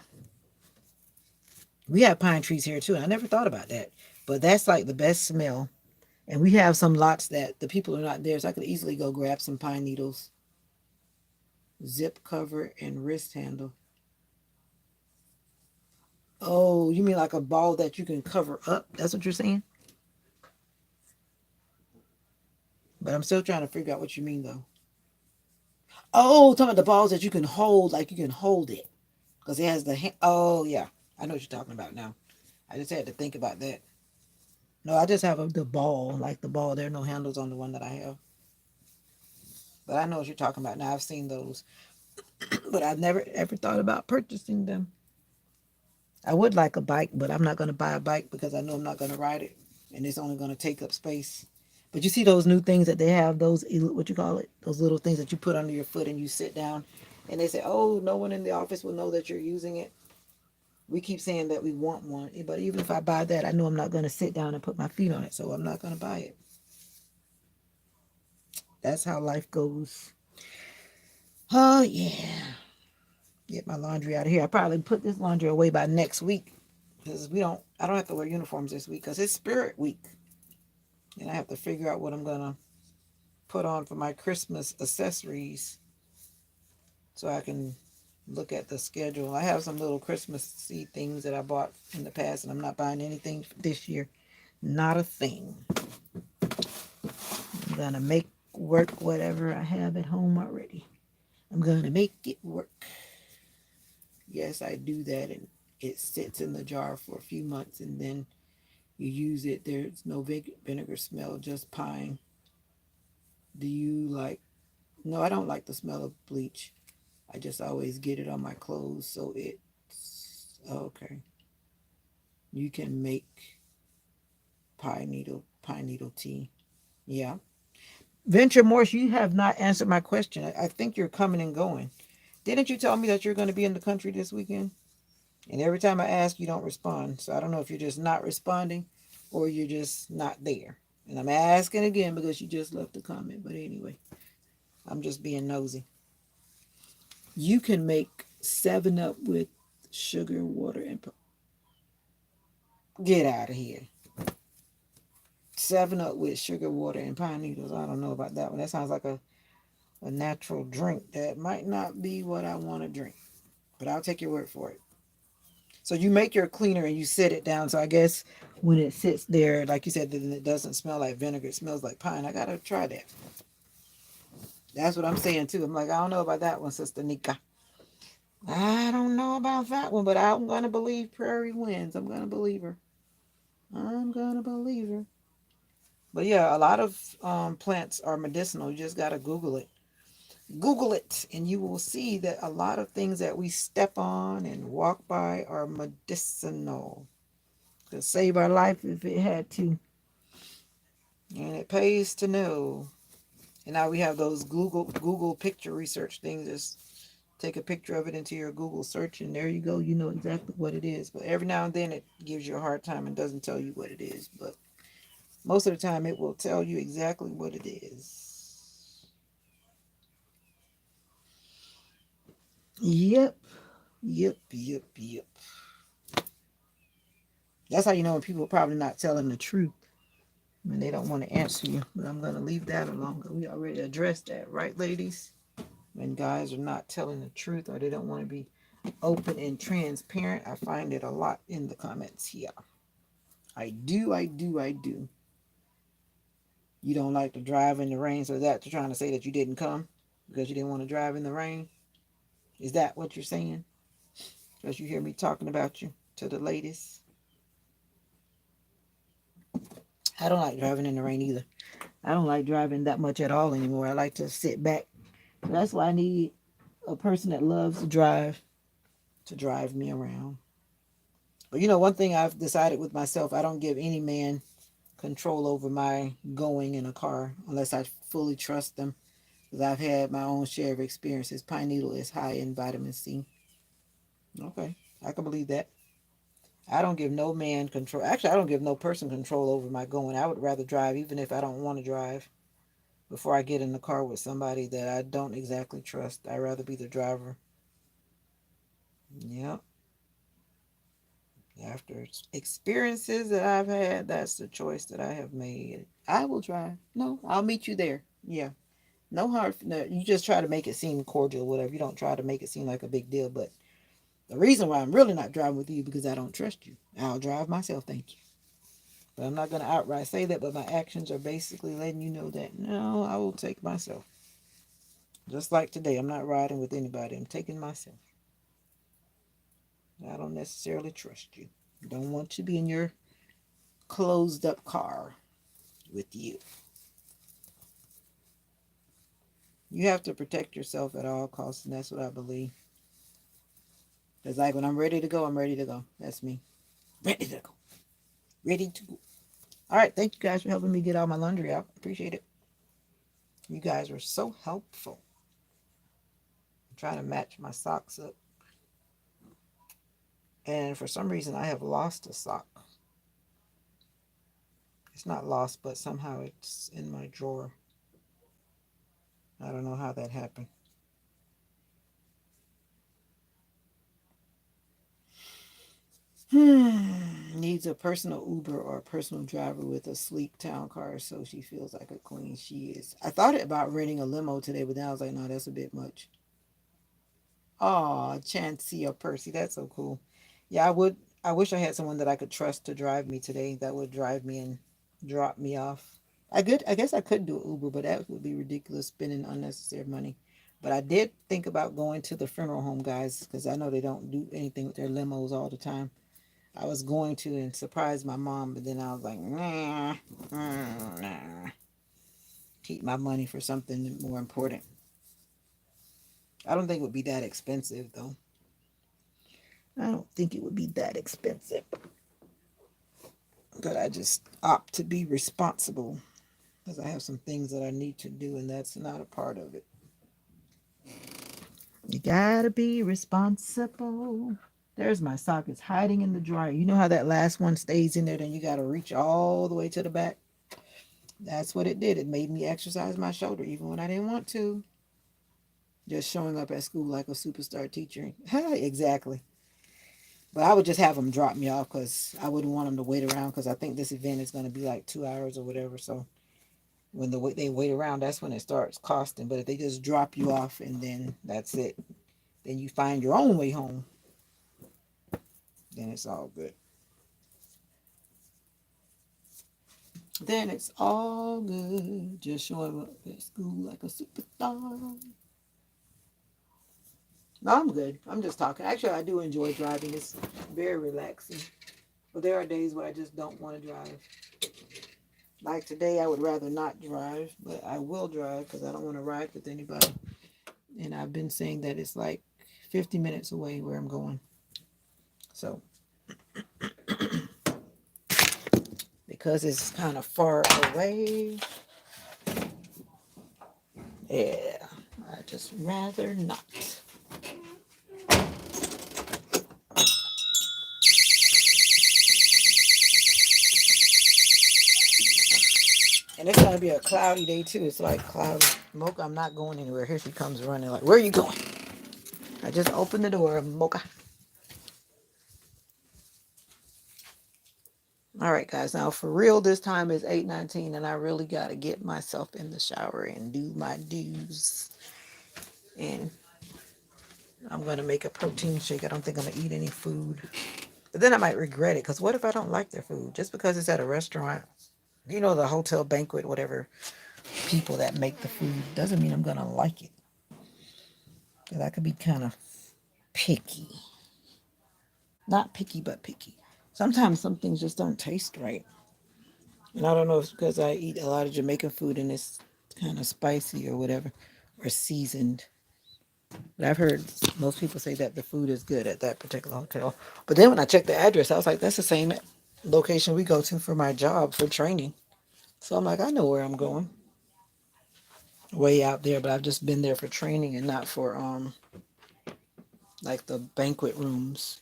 We have pine trees here too. And I never thought about that, but that's like the best smell. And we have some lots that the people are not there, so I could easily go grab some pine needles. Zip cover and wrist handle. Oh, you mean like a ball that you can cover up? That's what you're saying? But I'm still trying to figure out what you mean though. Oh, talking about the balls that you can hold, like you can hold it. Because it has the hand. Oh, yeah. I know what you're talking about now. I just had to think about that. No, I just have the ball, like the ball. There are no handles on the one that I have. But I know what you're talking about now. I've seen those. But I've never ever thought about purchasing them. I would like a bike, but I'm not going to buy a bike because I know I'm not going to ride it. And it's only going to take up space. But you see those new things that they have, those, what you call it? Those little things that you put under your foot and you sit down. And they say, oh, no one in the office will know that you're using it. We keep saying that we want one, but even if I buy that, I know I'm not going to sit down and put my feet on it, so I'm not going to buy it. That's how life goes. Oh, yeah. Get my laundry out of here. I probably put this laundry away by next week because I don't have to wear uniforms this week because it's Spirit Week. And I have to figure out what I'm going to put on for my Christmas accessories so I can look at the schedule. I have some little Christmassy things that I bought in the past, and I'm not buying anything this year. Not a thing. I'm gonna make work whatever I have at home already. I'm gonna make it work. Yes, I do that, and it sits in the jar for a few months, and then you use it. There's no vinegar smell, just pine. Do you like? No, I don't like the smell of bleach. I just always get it on my clothes, so it's okay. You can make pine needle tea. Yeah. Venture Morse, you have not answered my question. I think you're coming and going. Didn't you tell me that you're going to be in the country this weekend? And every time I ask, you don't respond. So I don't know if you're just not responding or you're just not there. And I'm asking again because you just left a comment. But anyway, I'm just being nosy. You can make 7 Up with sugar, water, and get out of here. 7 Up with sugar, water, and pine needles. I don't know about that one. That sounds like a natural drink that might not be what I want to drink, but I'll take your word for it. So you make your cleaner and you sit it down. So I guess when it sits there, like you said, then it doesn't smell like vinegar. It smells like pine. I gotta try that. That's what I'm saying too. I'm like, I don't know about that one, Sister Nika. I don't know about that one, but I'm gonna believe Prairie wins. I'm gonna believe her. I'm gonna believe her. But yeah, a lot of plants are medicinal. You just gotta Google it. Google it, and you will see that a lot of things that we step on and walk by are medicinal. Could save our life if it had to, and it pays to know. And now we have those Google picture research things. Just take a picture of it into your Google search, and there you go. You know exactly what it is. But every now and then it gives you a hard time and doesn't tell you what it is. But most of the time it will tell you exactly what it is. Yep, yep. That's how you know when people are probably not telling the truth when they don't want to answer you. But I'm going to leave that alone. We already addressed that, right, ladies? When guys are not telling the truth or they don't want to be open and transparent, I find it a lot in the comments here. I do. You don't like to drive in the rain, so that you're trying to say that you didn't come because you didn't want to drive in the rain? Is that what you're saying? Because you hear me talking about you to the ladies? I don't like driving in the rain either. I don't like driving that much at all anymore. I like to sit back. That's why I need a person that loves to drive me around. But one thing I've decided with myself, I don't give any man control over my going in a car unless I fully trust them. Because I've had my own share of experiences. Pine needle is high in vitamin C. Okay, I can believe that. I don't give no man control. Actually, I don't give no person control over my going. I would rather drive even if I don't want to drive before I get in the car with somebody that I don't exactly trust. I'd rather be the driver. Yep. After experiences that I've had, that's the choice that I have made. I will drive. No, I'll meet you there. Yeah. No hard. No, you just try to make it seem cordial, whatever. You don't try to make it seem like a big deal. But the reason why I'm really not driving with you because I don't trust you. I'll drive myself. Thank you. But I'm not going to outright say that. But my actions are basically letting you know that no, I will take myself. Just like today, I'm not riding with anybody. I'm taking myself. I don't necessarily trust you. Don't want to be in your closed up car with you. You have to protect yourself at all costs, and that's what I believe. It's like when I'm ready to go, I'm ready to go. That's me. Ready to go. Ready to go. All right. Thank you guys for helping me get all my laundry out. Appreciate it. You guys were so helpful. I'm trying to match my socks up. And for some reason, I have lost a sock. It's not lost, but somehow it's in my drawer. I don't know how that happened. Needs a personal Uber or a personal driver with a sleek town car so she feels like a queen. She is. I thought about renting a limo today, but then I was like, no, that's a bit much. Oh, Chancey or Percy, that's so cool. Yeah, I would. I wish I had someone that I could trust to drive me today. That would drive me and drop me off. I could. I guess I could do Uber, but that would be ridiculous, spending unnecessary money. But I did think about going to the funeral home guys because I know they don't do anything with their limos all the time. I was going to and surprise my mom, but then I was like, nah. Keep my money for something more important. I don't think it would be that expensive, though. I don't think it would be that expensive. But I just opt to be responsible because I have some things that I need to do, and that's not a part of it. You gotta be responsible. There's my sock. It's hiding in the dryer. You know how that last one stays in there, then you gotta reach all the way to the back? That's what it did. It made me exercise my shoulder even when I didn't want to. Just showing up at school like a superstar teacher. Exactly. But I would just have them drop me off because I wouldn't want them to wait around because I think this event is going to be like 2 hours or whatever. So when they wait around, that's when it starts costing. But if they just drop you off and then that's it, then you find your own way home, then it's all good. Then it's all good. Just showing up at school like a superstar. No, I'm good. I'm just talking. Actually, I do enjoy driving. It's very relaxing. But there are days where I just don't want to drive. Like today, I would rather not drive, but I will drive because I don't want to ride with anybody. And I've been saying that it's like 50 minutes away where I'm going. So, because it's kind of far away, yeah, I just rather not. And it's gonna be a cloudy day too. It's like cloudy. Mocha, I'm not going anywhere. Here she comes running. Like, where are you going? I just opened the door, Mocha. All right, guys. Now for real, this time is 8:19, and I really gotta get myself in the shower and do my dues. And I'm gonna make a protein shake. I don't think I'm gonna eat any food. But then I might regret it because what if I don't like their food? Just because it's at a restaurant, you know, the hotel banquet, whatever, people that make the food doesn't mean I'm gonna like it. Because I could be kind of picky. Not picky, but picky. Sometimes some things just don't taste right. And I don't know if it's because I eat a lot of Jamaican food and it's kind of spicy or whatever, or seasoned. But I've heard most people say that the food is good at that particular hotel. But then when I checked the address, I was like, that's the same location we go to for my job for training. So I'm like, I know where I'm going. Way out there, but I've just been there for training and not for like the banquet rooms.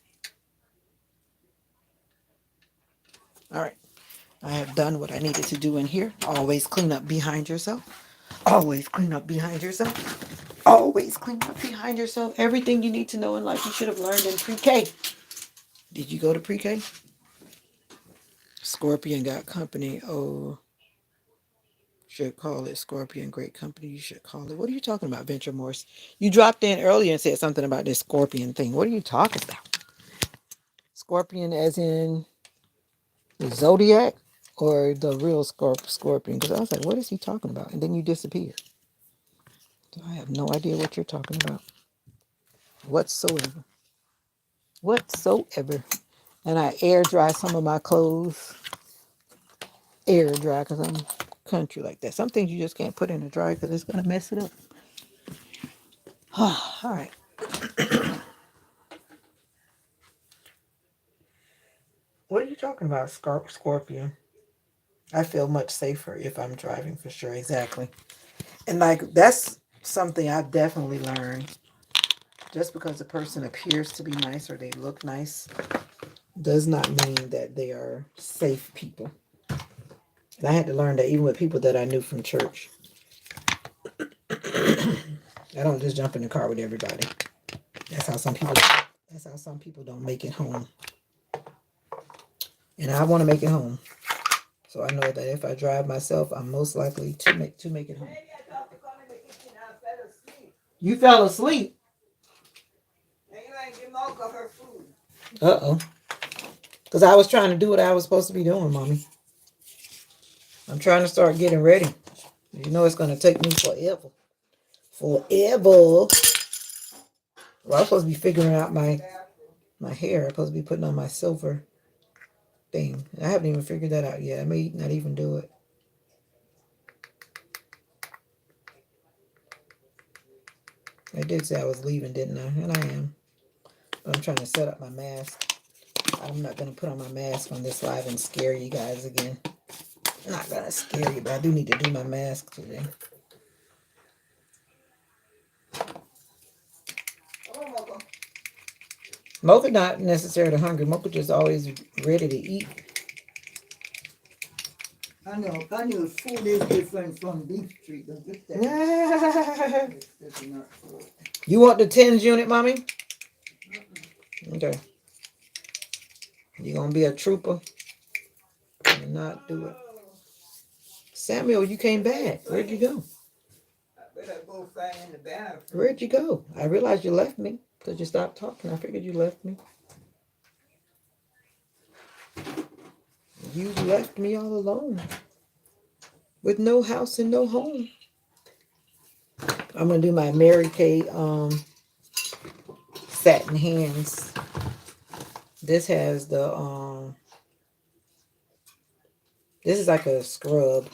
All right. I have done what I needed to do in here. Always clean up behind yourself. Always clean up behind yourself. Always clean up behind yourself. Everything you need to know in life you should have learned in pre-K. Did you go to pre-K? Scorpion got company. Oh, should call it Scorpion Great Company. You should call it. What are you talking about, Venture Morse? You dropped in earlier and said something about this Scorpion thing. What are you talking about? Scorpion as in the Zodiac or the real Scorpion? Because I was like, what is he talking about? And then you disappeared. So I have no idea what you're talking about whatsoever. Whatsoever. And I air dry some of my clothes. Air dry because I'm country like that. Some things you just can't put in the dryer because it's going to mess it up. All right. What are you talking about, Scorpion? I feel much safer if I'm driving for sure. Exactly. And like that's something I've definitely learned. Just because a person appears to be nice or they look nice does not mean that they are safe people. And I had to learn that even with people that I knew from church. I don't just jump in the car with everybody. That's how some people don't make it home. And I want to make it home. So I know that if I drive myself, I'm most likely to make it home. You fell asleep. Uh-oh. Because I was trying to do what I was supposed to be doing, mommy. I'm trying to start getting ready. You know it's going to take me forever. Forever. Well, I'm supposed to be figuring out my hair. I'm supposed to be putting on my silver thing. I haven't even figured that out yet. I may not even do it. I did say I was leaving, didn't I? And I am. But I'm trying to set up my mask. I'm not going to put on my mask on this live and scare you guys again. I'm not going to scare you, but I do need to do my mask today. Mocha not necessarily hungry. Mocha just always ready to eat. I know food is different from beef street. Don't get that. It's not food. You want the tens unit, mommy? Okay. You gonna be a trooper and not do it. Samuel, you came back. Where'd you go? I better go find in the bathroom. Where'd you go? I realized you left me because you stopped talking. I figured you left me. You left me all alone with no house and no home. I'm gonna do my Mary Kay satin hands. This has the this is like a scrub,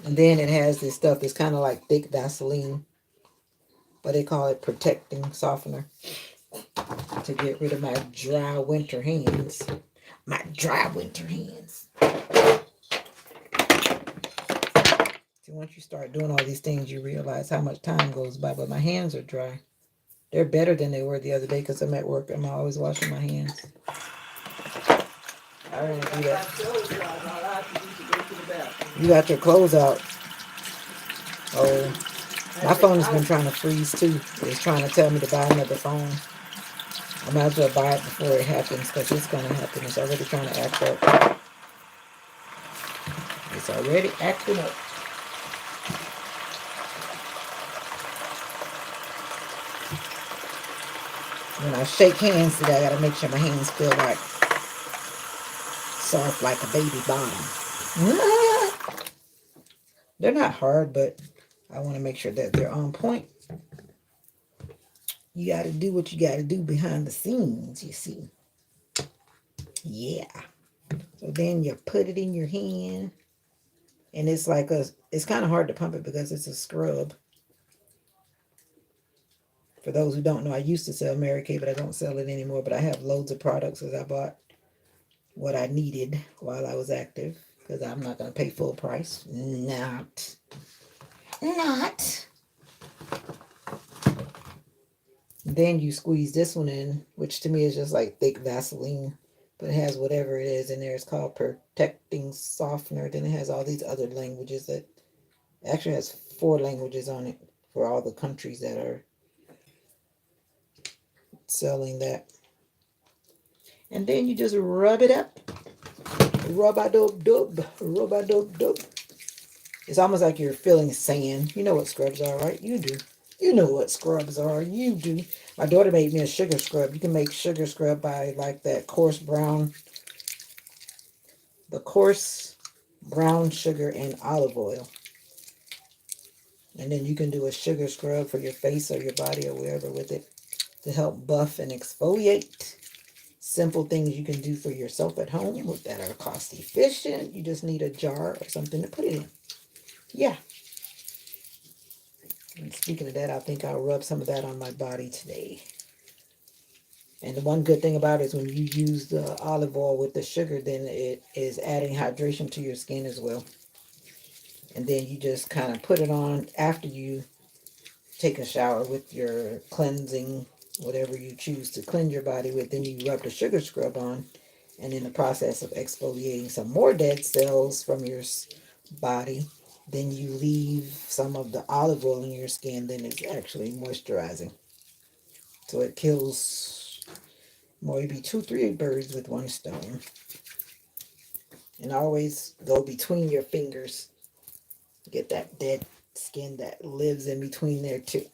and then it has this stuff that's kind of like thick Vaseline, but they call it protecting softener to get rid of my dry winter hands. My dry winter hands. See, once you start doing all these things, you realize how much time goes by. But my hands are dry. They're better than they were the other day because I'm at work. I'm always washing my hands. I don't want to do that. You got your clothes out. Oh, my phone has been trying to freeze too. It's trying to tell me to buy another phone. I might as well buy it before it happens because it's going to happen. It's already trying to act up. It's already acting up. When I shake hands today, I got to make sure my hands feel like soft like a baby bottom. They're not hard, but I want to make sure that they're on point. You got to do what you got to do behind the scenes, you see. Yeah. So then you put it in your hand. And it's like it's kind of hard to pump it because it's a scrub. For those who don't know, I used to sell Mary Kay, but I don't sell it anymore. But I have loads of products because I bought what I needed while I was active. Because I'm not going to pay full price. Not. Then you squeeze this one in, which to me is just like thick Vaseline. But it has whatever it is in there. It's called Protecting Softener. Then it has all these other languages that actually has 4 languages on it for all the countries that are selling that. And then you just rub it up. Rub-a-dub-dub. Rub-a-dub-dub. It's almost like you're feeling sand. You know what scrubs are, right? You do. You know what scrubs are. You do. My daughter made me a sugar scrub. You can make sugar scrub by like that coarse brown sugar and olive oil. And then you can do a sugar scrub for your face or your body or wherever with it to help buff and exfoliate. Simple things you can do for yourself at home that are cost efficient. You just need a jar or something to put it in. Yeah. And speaking of that, I think I'll rub some of that on my body today. And the one good thing about it is when you use the olive oil with the sugar, then it is adding hydration to your skin as well. And then you just kind of put it on after you take a shower with your cleansing, whatever you choose to cleanse your body with. Then you rub the sugar scrub on. And in the process of exfoliating some more dead cells from your body, then you leave some of the olive oil in your skin. Then it's actually moisturizing. So it kills maybe 2-3 birds with one stone. And always go between your fingers. Get that dead skin that lives in between there too.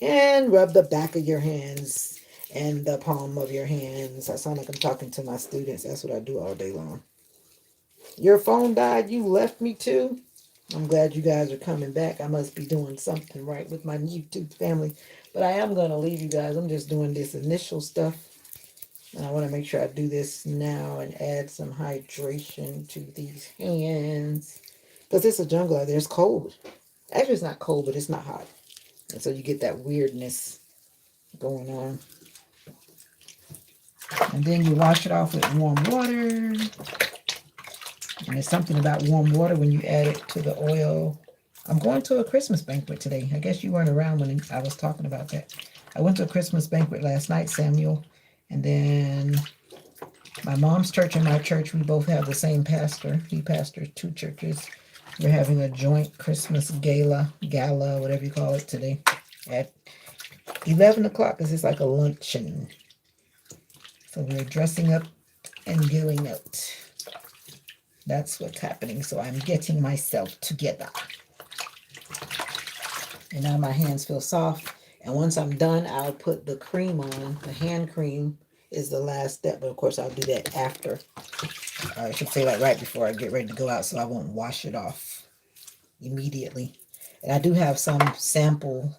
And rub the back of your hands and the palm of your hands. I sound like I'm talking to my students. That's what I do all day long. Your phone died. You left me too. I'm glad you guys are coming back. I must be doing something right with my YouTube family. But I am going to leave you guys. I'm just doing this initial stuff. And I want to make sure I do this now and add some hydration to these hands. Because it's a jungle out there. It's cold. Actually, it's not cold, but it's not hot. And so you get that weirdness going on. And then you wash it off with warm water. And there's something about warm water when you add it to the oil. I'm going to a Christmas banquet today. I guess you weren't around when I was talking about that. I went to a Christmas banquet last night, Samuel. And then My mom's church and my church, we both have the same pastor. He pastors two churches. We're having a joint Christmas gala, whatever you call it, today at 11 o'clock. Because it's like a luncheon. So we're dressing up and going out. That's what's happening. So I'm getting myself together. And now my hands feel soft. And once I'm done, I'll put the cream on. The hand cream is the last step, but of course I'll do that after. I should say like right before I get ready to go out, so I won't wash it off immediately. And I do have some sample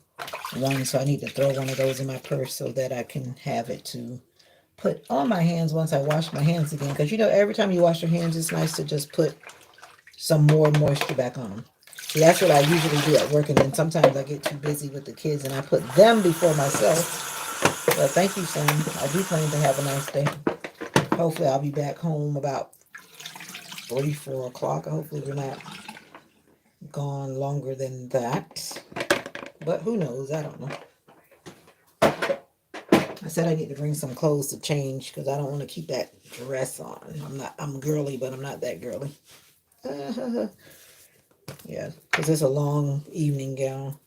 ones, so I need to throw one of those in my purse so that I can have it to put on my hands once I wash my hands again. Because every time you wash your hands, it's nice to just put some more moisture back on them. See, that's what I usually do at work, and then sometimes I get too busy with the kids and I put them before myself. But thank you, son. I do plan to have a nice day. Hopefully I'll be back home about 3, 4 o'clock. Hopefully we're not gone longer than that. But who knows? I don't know. I said I need to bring some clothes to change because I don't want to keep that dress on. I'm girly, but I'm not that girly. Yeah, because it's a long evening gown.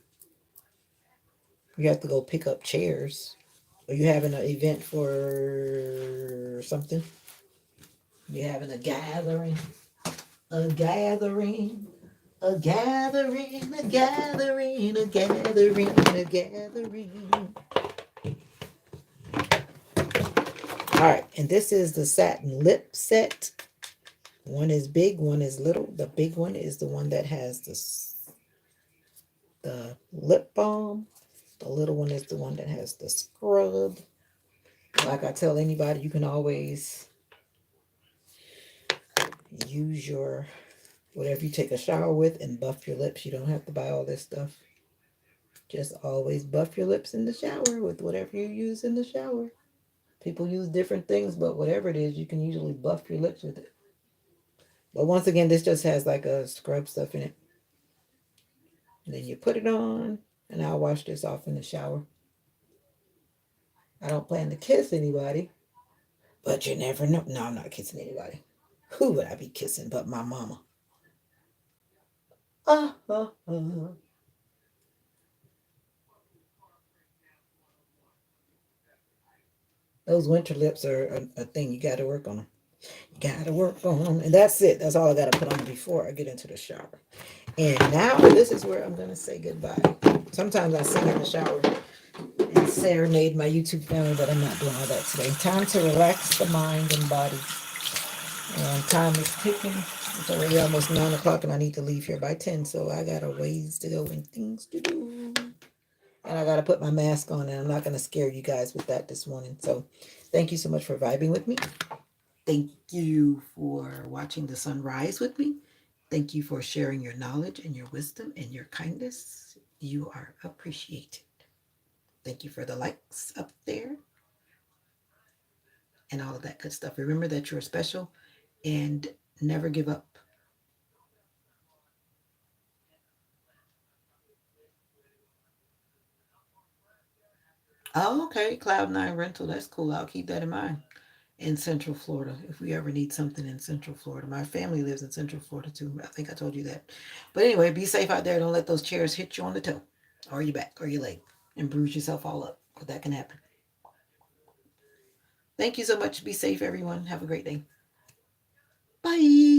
You have to go pick up chairs. Are you having an event for something? You having a gathering? A gathering? A gathering, a gathering, a gathering, a gathering. All right, and this is the satin lip set. One is big, one is little. The big one is the one that has the lip balm. The little one is the one that has the scrub. Like I tell anybody, you can always use your whatever you take a shower with and buff your lips. You don't have to buy all this stuff. Just always buff your lips in the shower with whatever you use in the shower. People use different things, but whatever it is, you can usually buff your lips with it. But once again, this just has like a scrub stuff in it. And then you put it on, and I'll wash this off in the shower. I don't plan to kiss anybody, but you never know. No, I'm not kissing anybody. Who would I be kissing but my mama? Ah, ah, ah. Those winter lips are a thing. You got to work on them. You got to work on them. And that's it. That's all I got to put on before I get into the shower. And now this is where I'm going to say goodbye. Sometimes I sing in the shower and serenade my YouTube family, but I'm not doing all that today. Time to relax the mind and body. And time is ticking. It's already almost 9 o'clock and I need to leave here by 10. So I got a ways to go and things to do. And I got to put my mask on, and I'm not going to scare you guys with that this morning. So thank you so much for vibing with me. Thank you for watching the sunrise with me. Thank you for sharing your knowledge and your wisdom and your kindness. You are appreciated. Thank you for the likes up there and all of that good stuff. Remember that you're special and never give up. Oh, okay. Cloud9 rental. That's cool. I'll keep that in mind. In Central Florida, if we ever need something in Central Florida. My family lives in Central Florida too. I think I told you that. But anyway, be safe out there. Don't let those chairs hit you on the toe or your back or your leg and bruise yourself all up, because that can happen. Thank you so much. Be safe, everyone. Have a great day. Bye.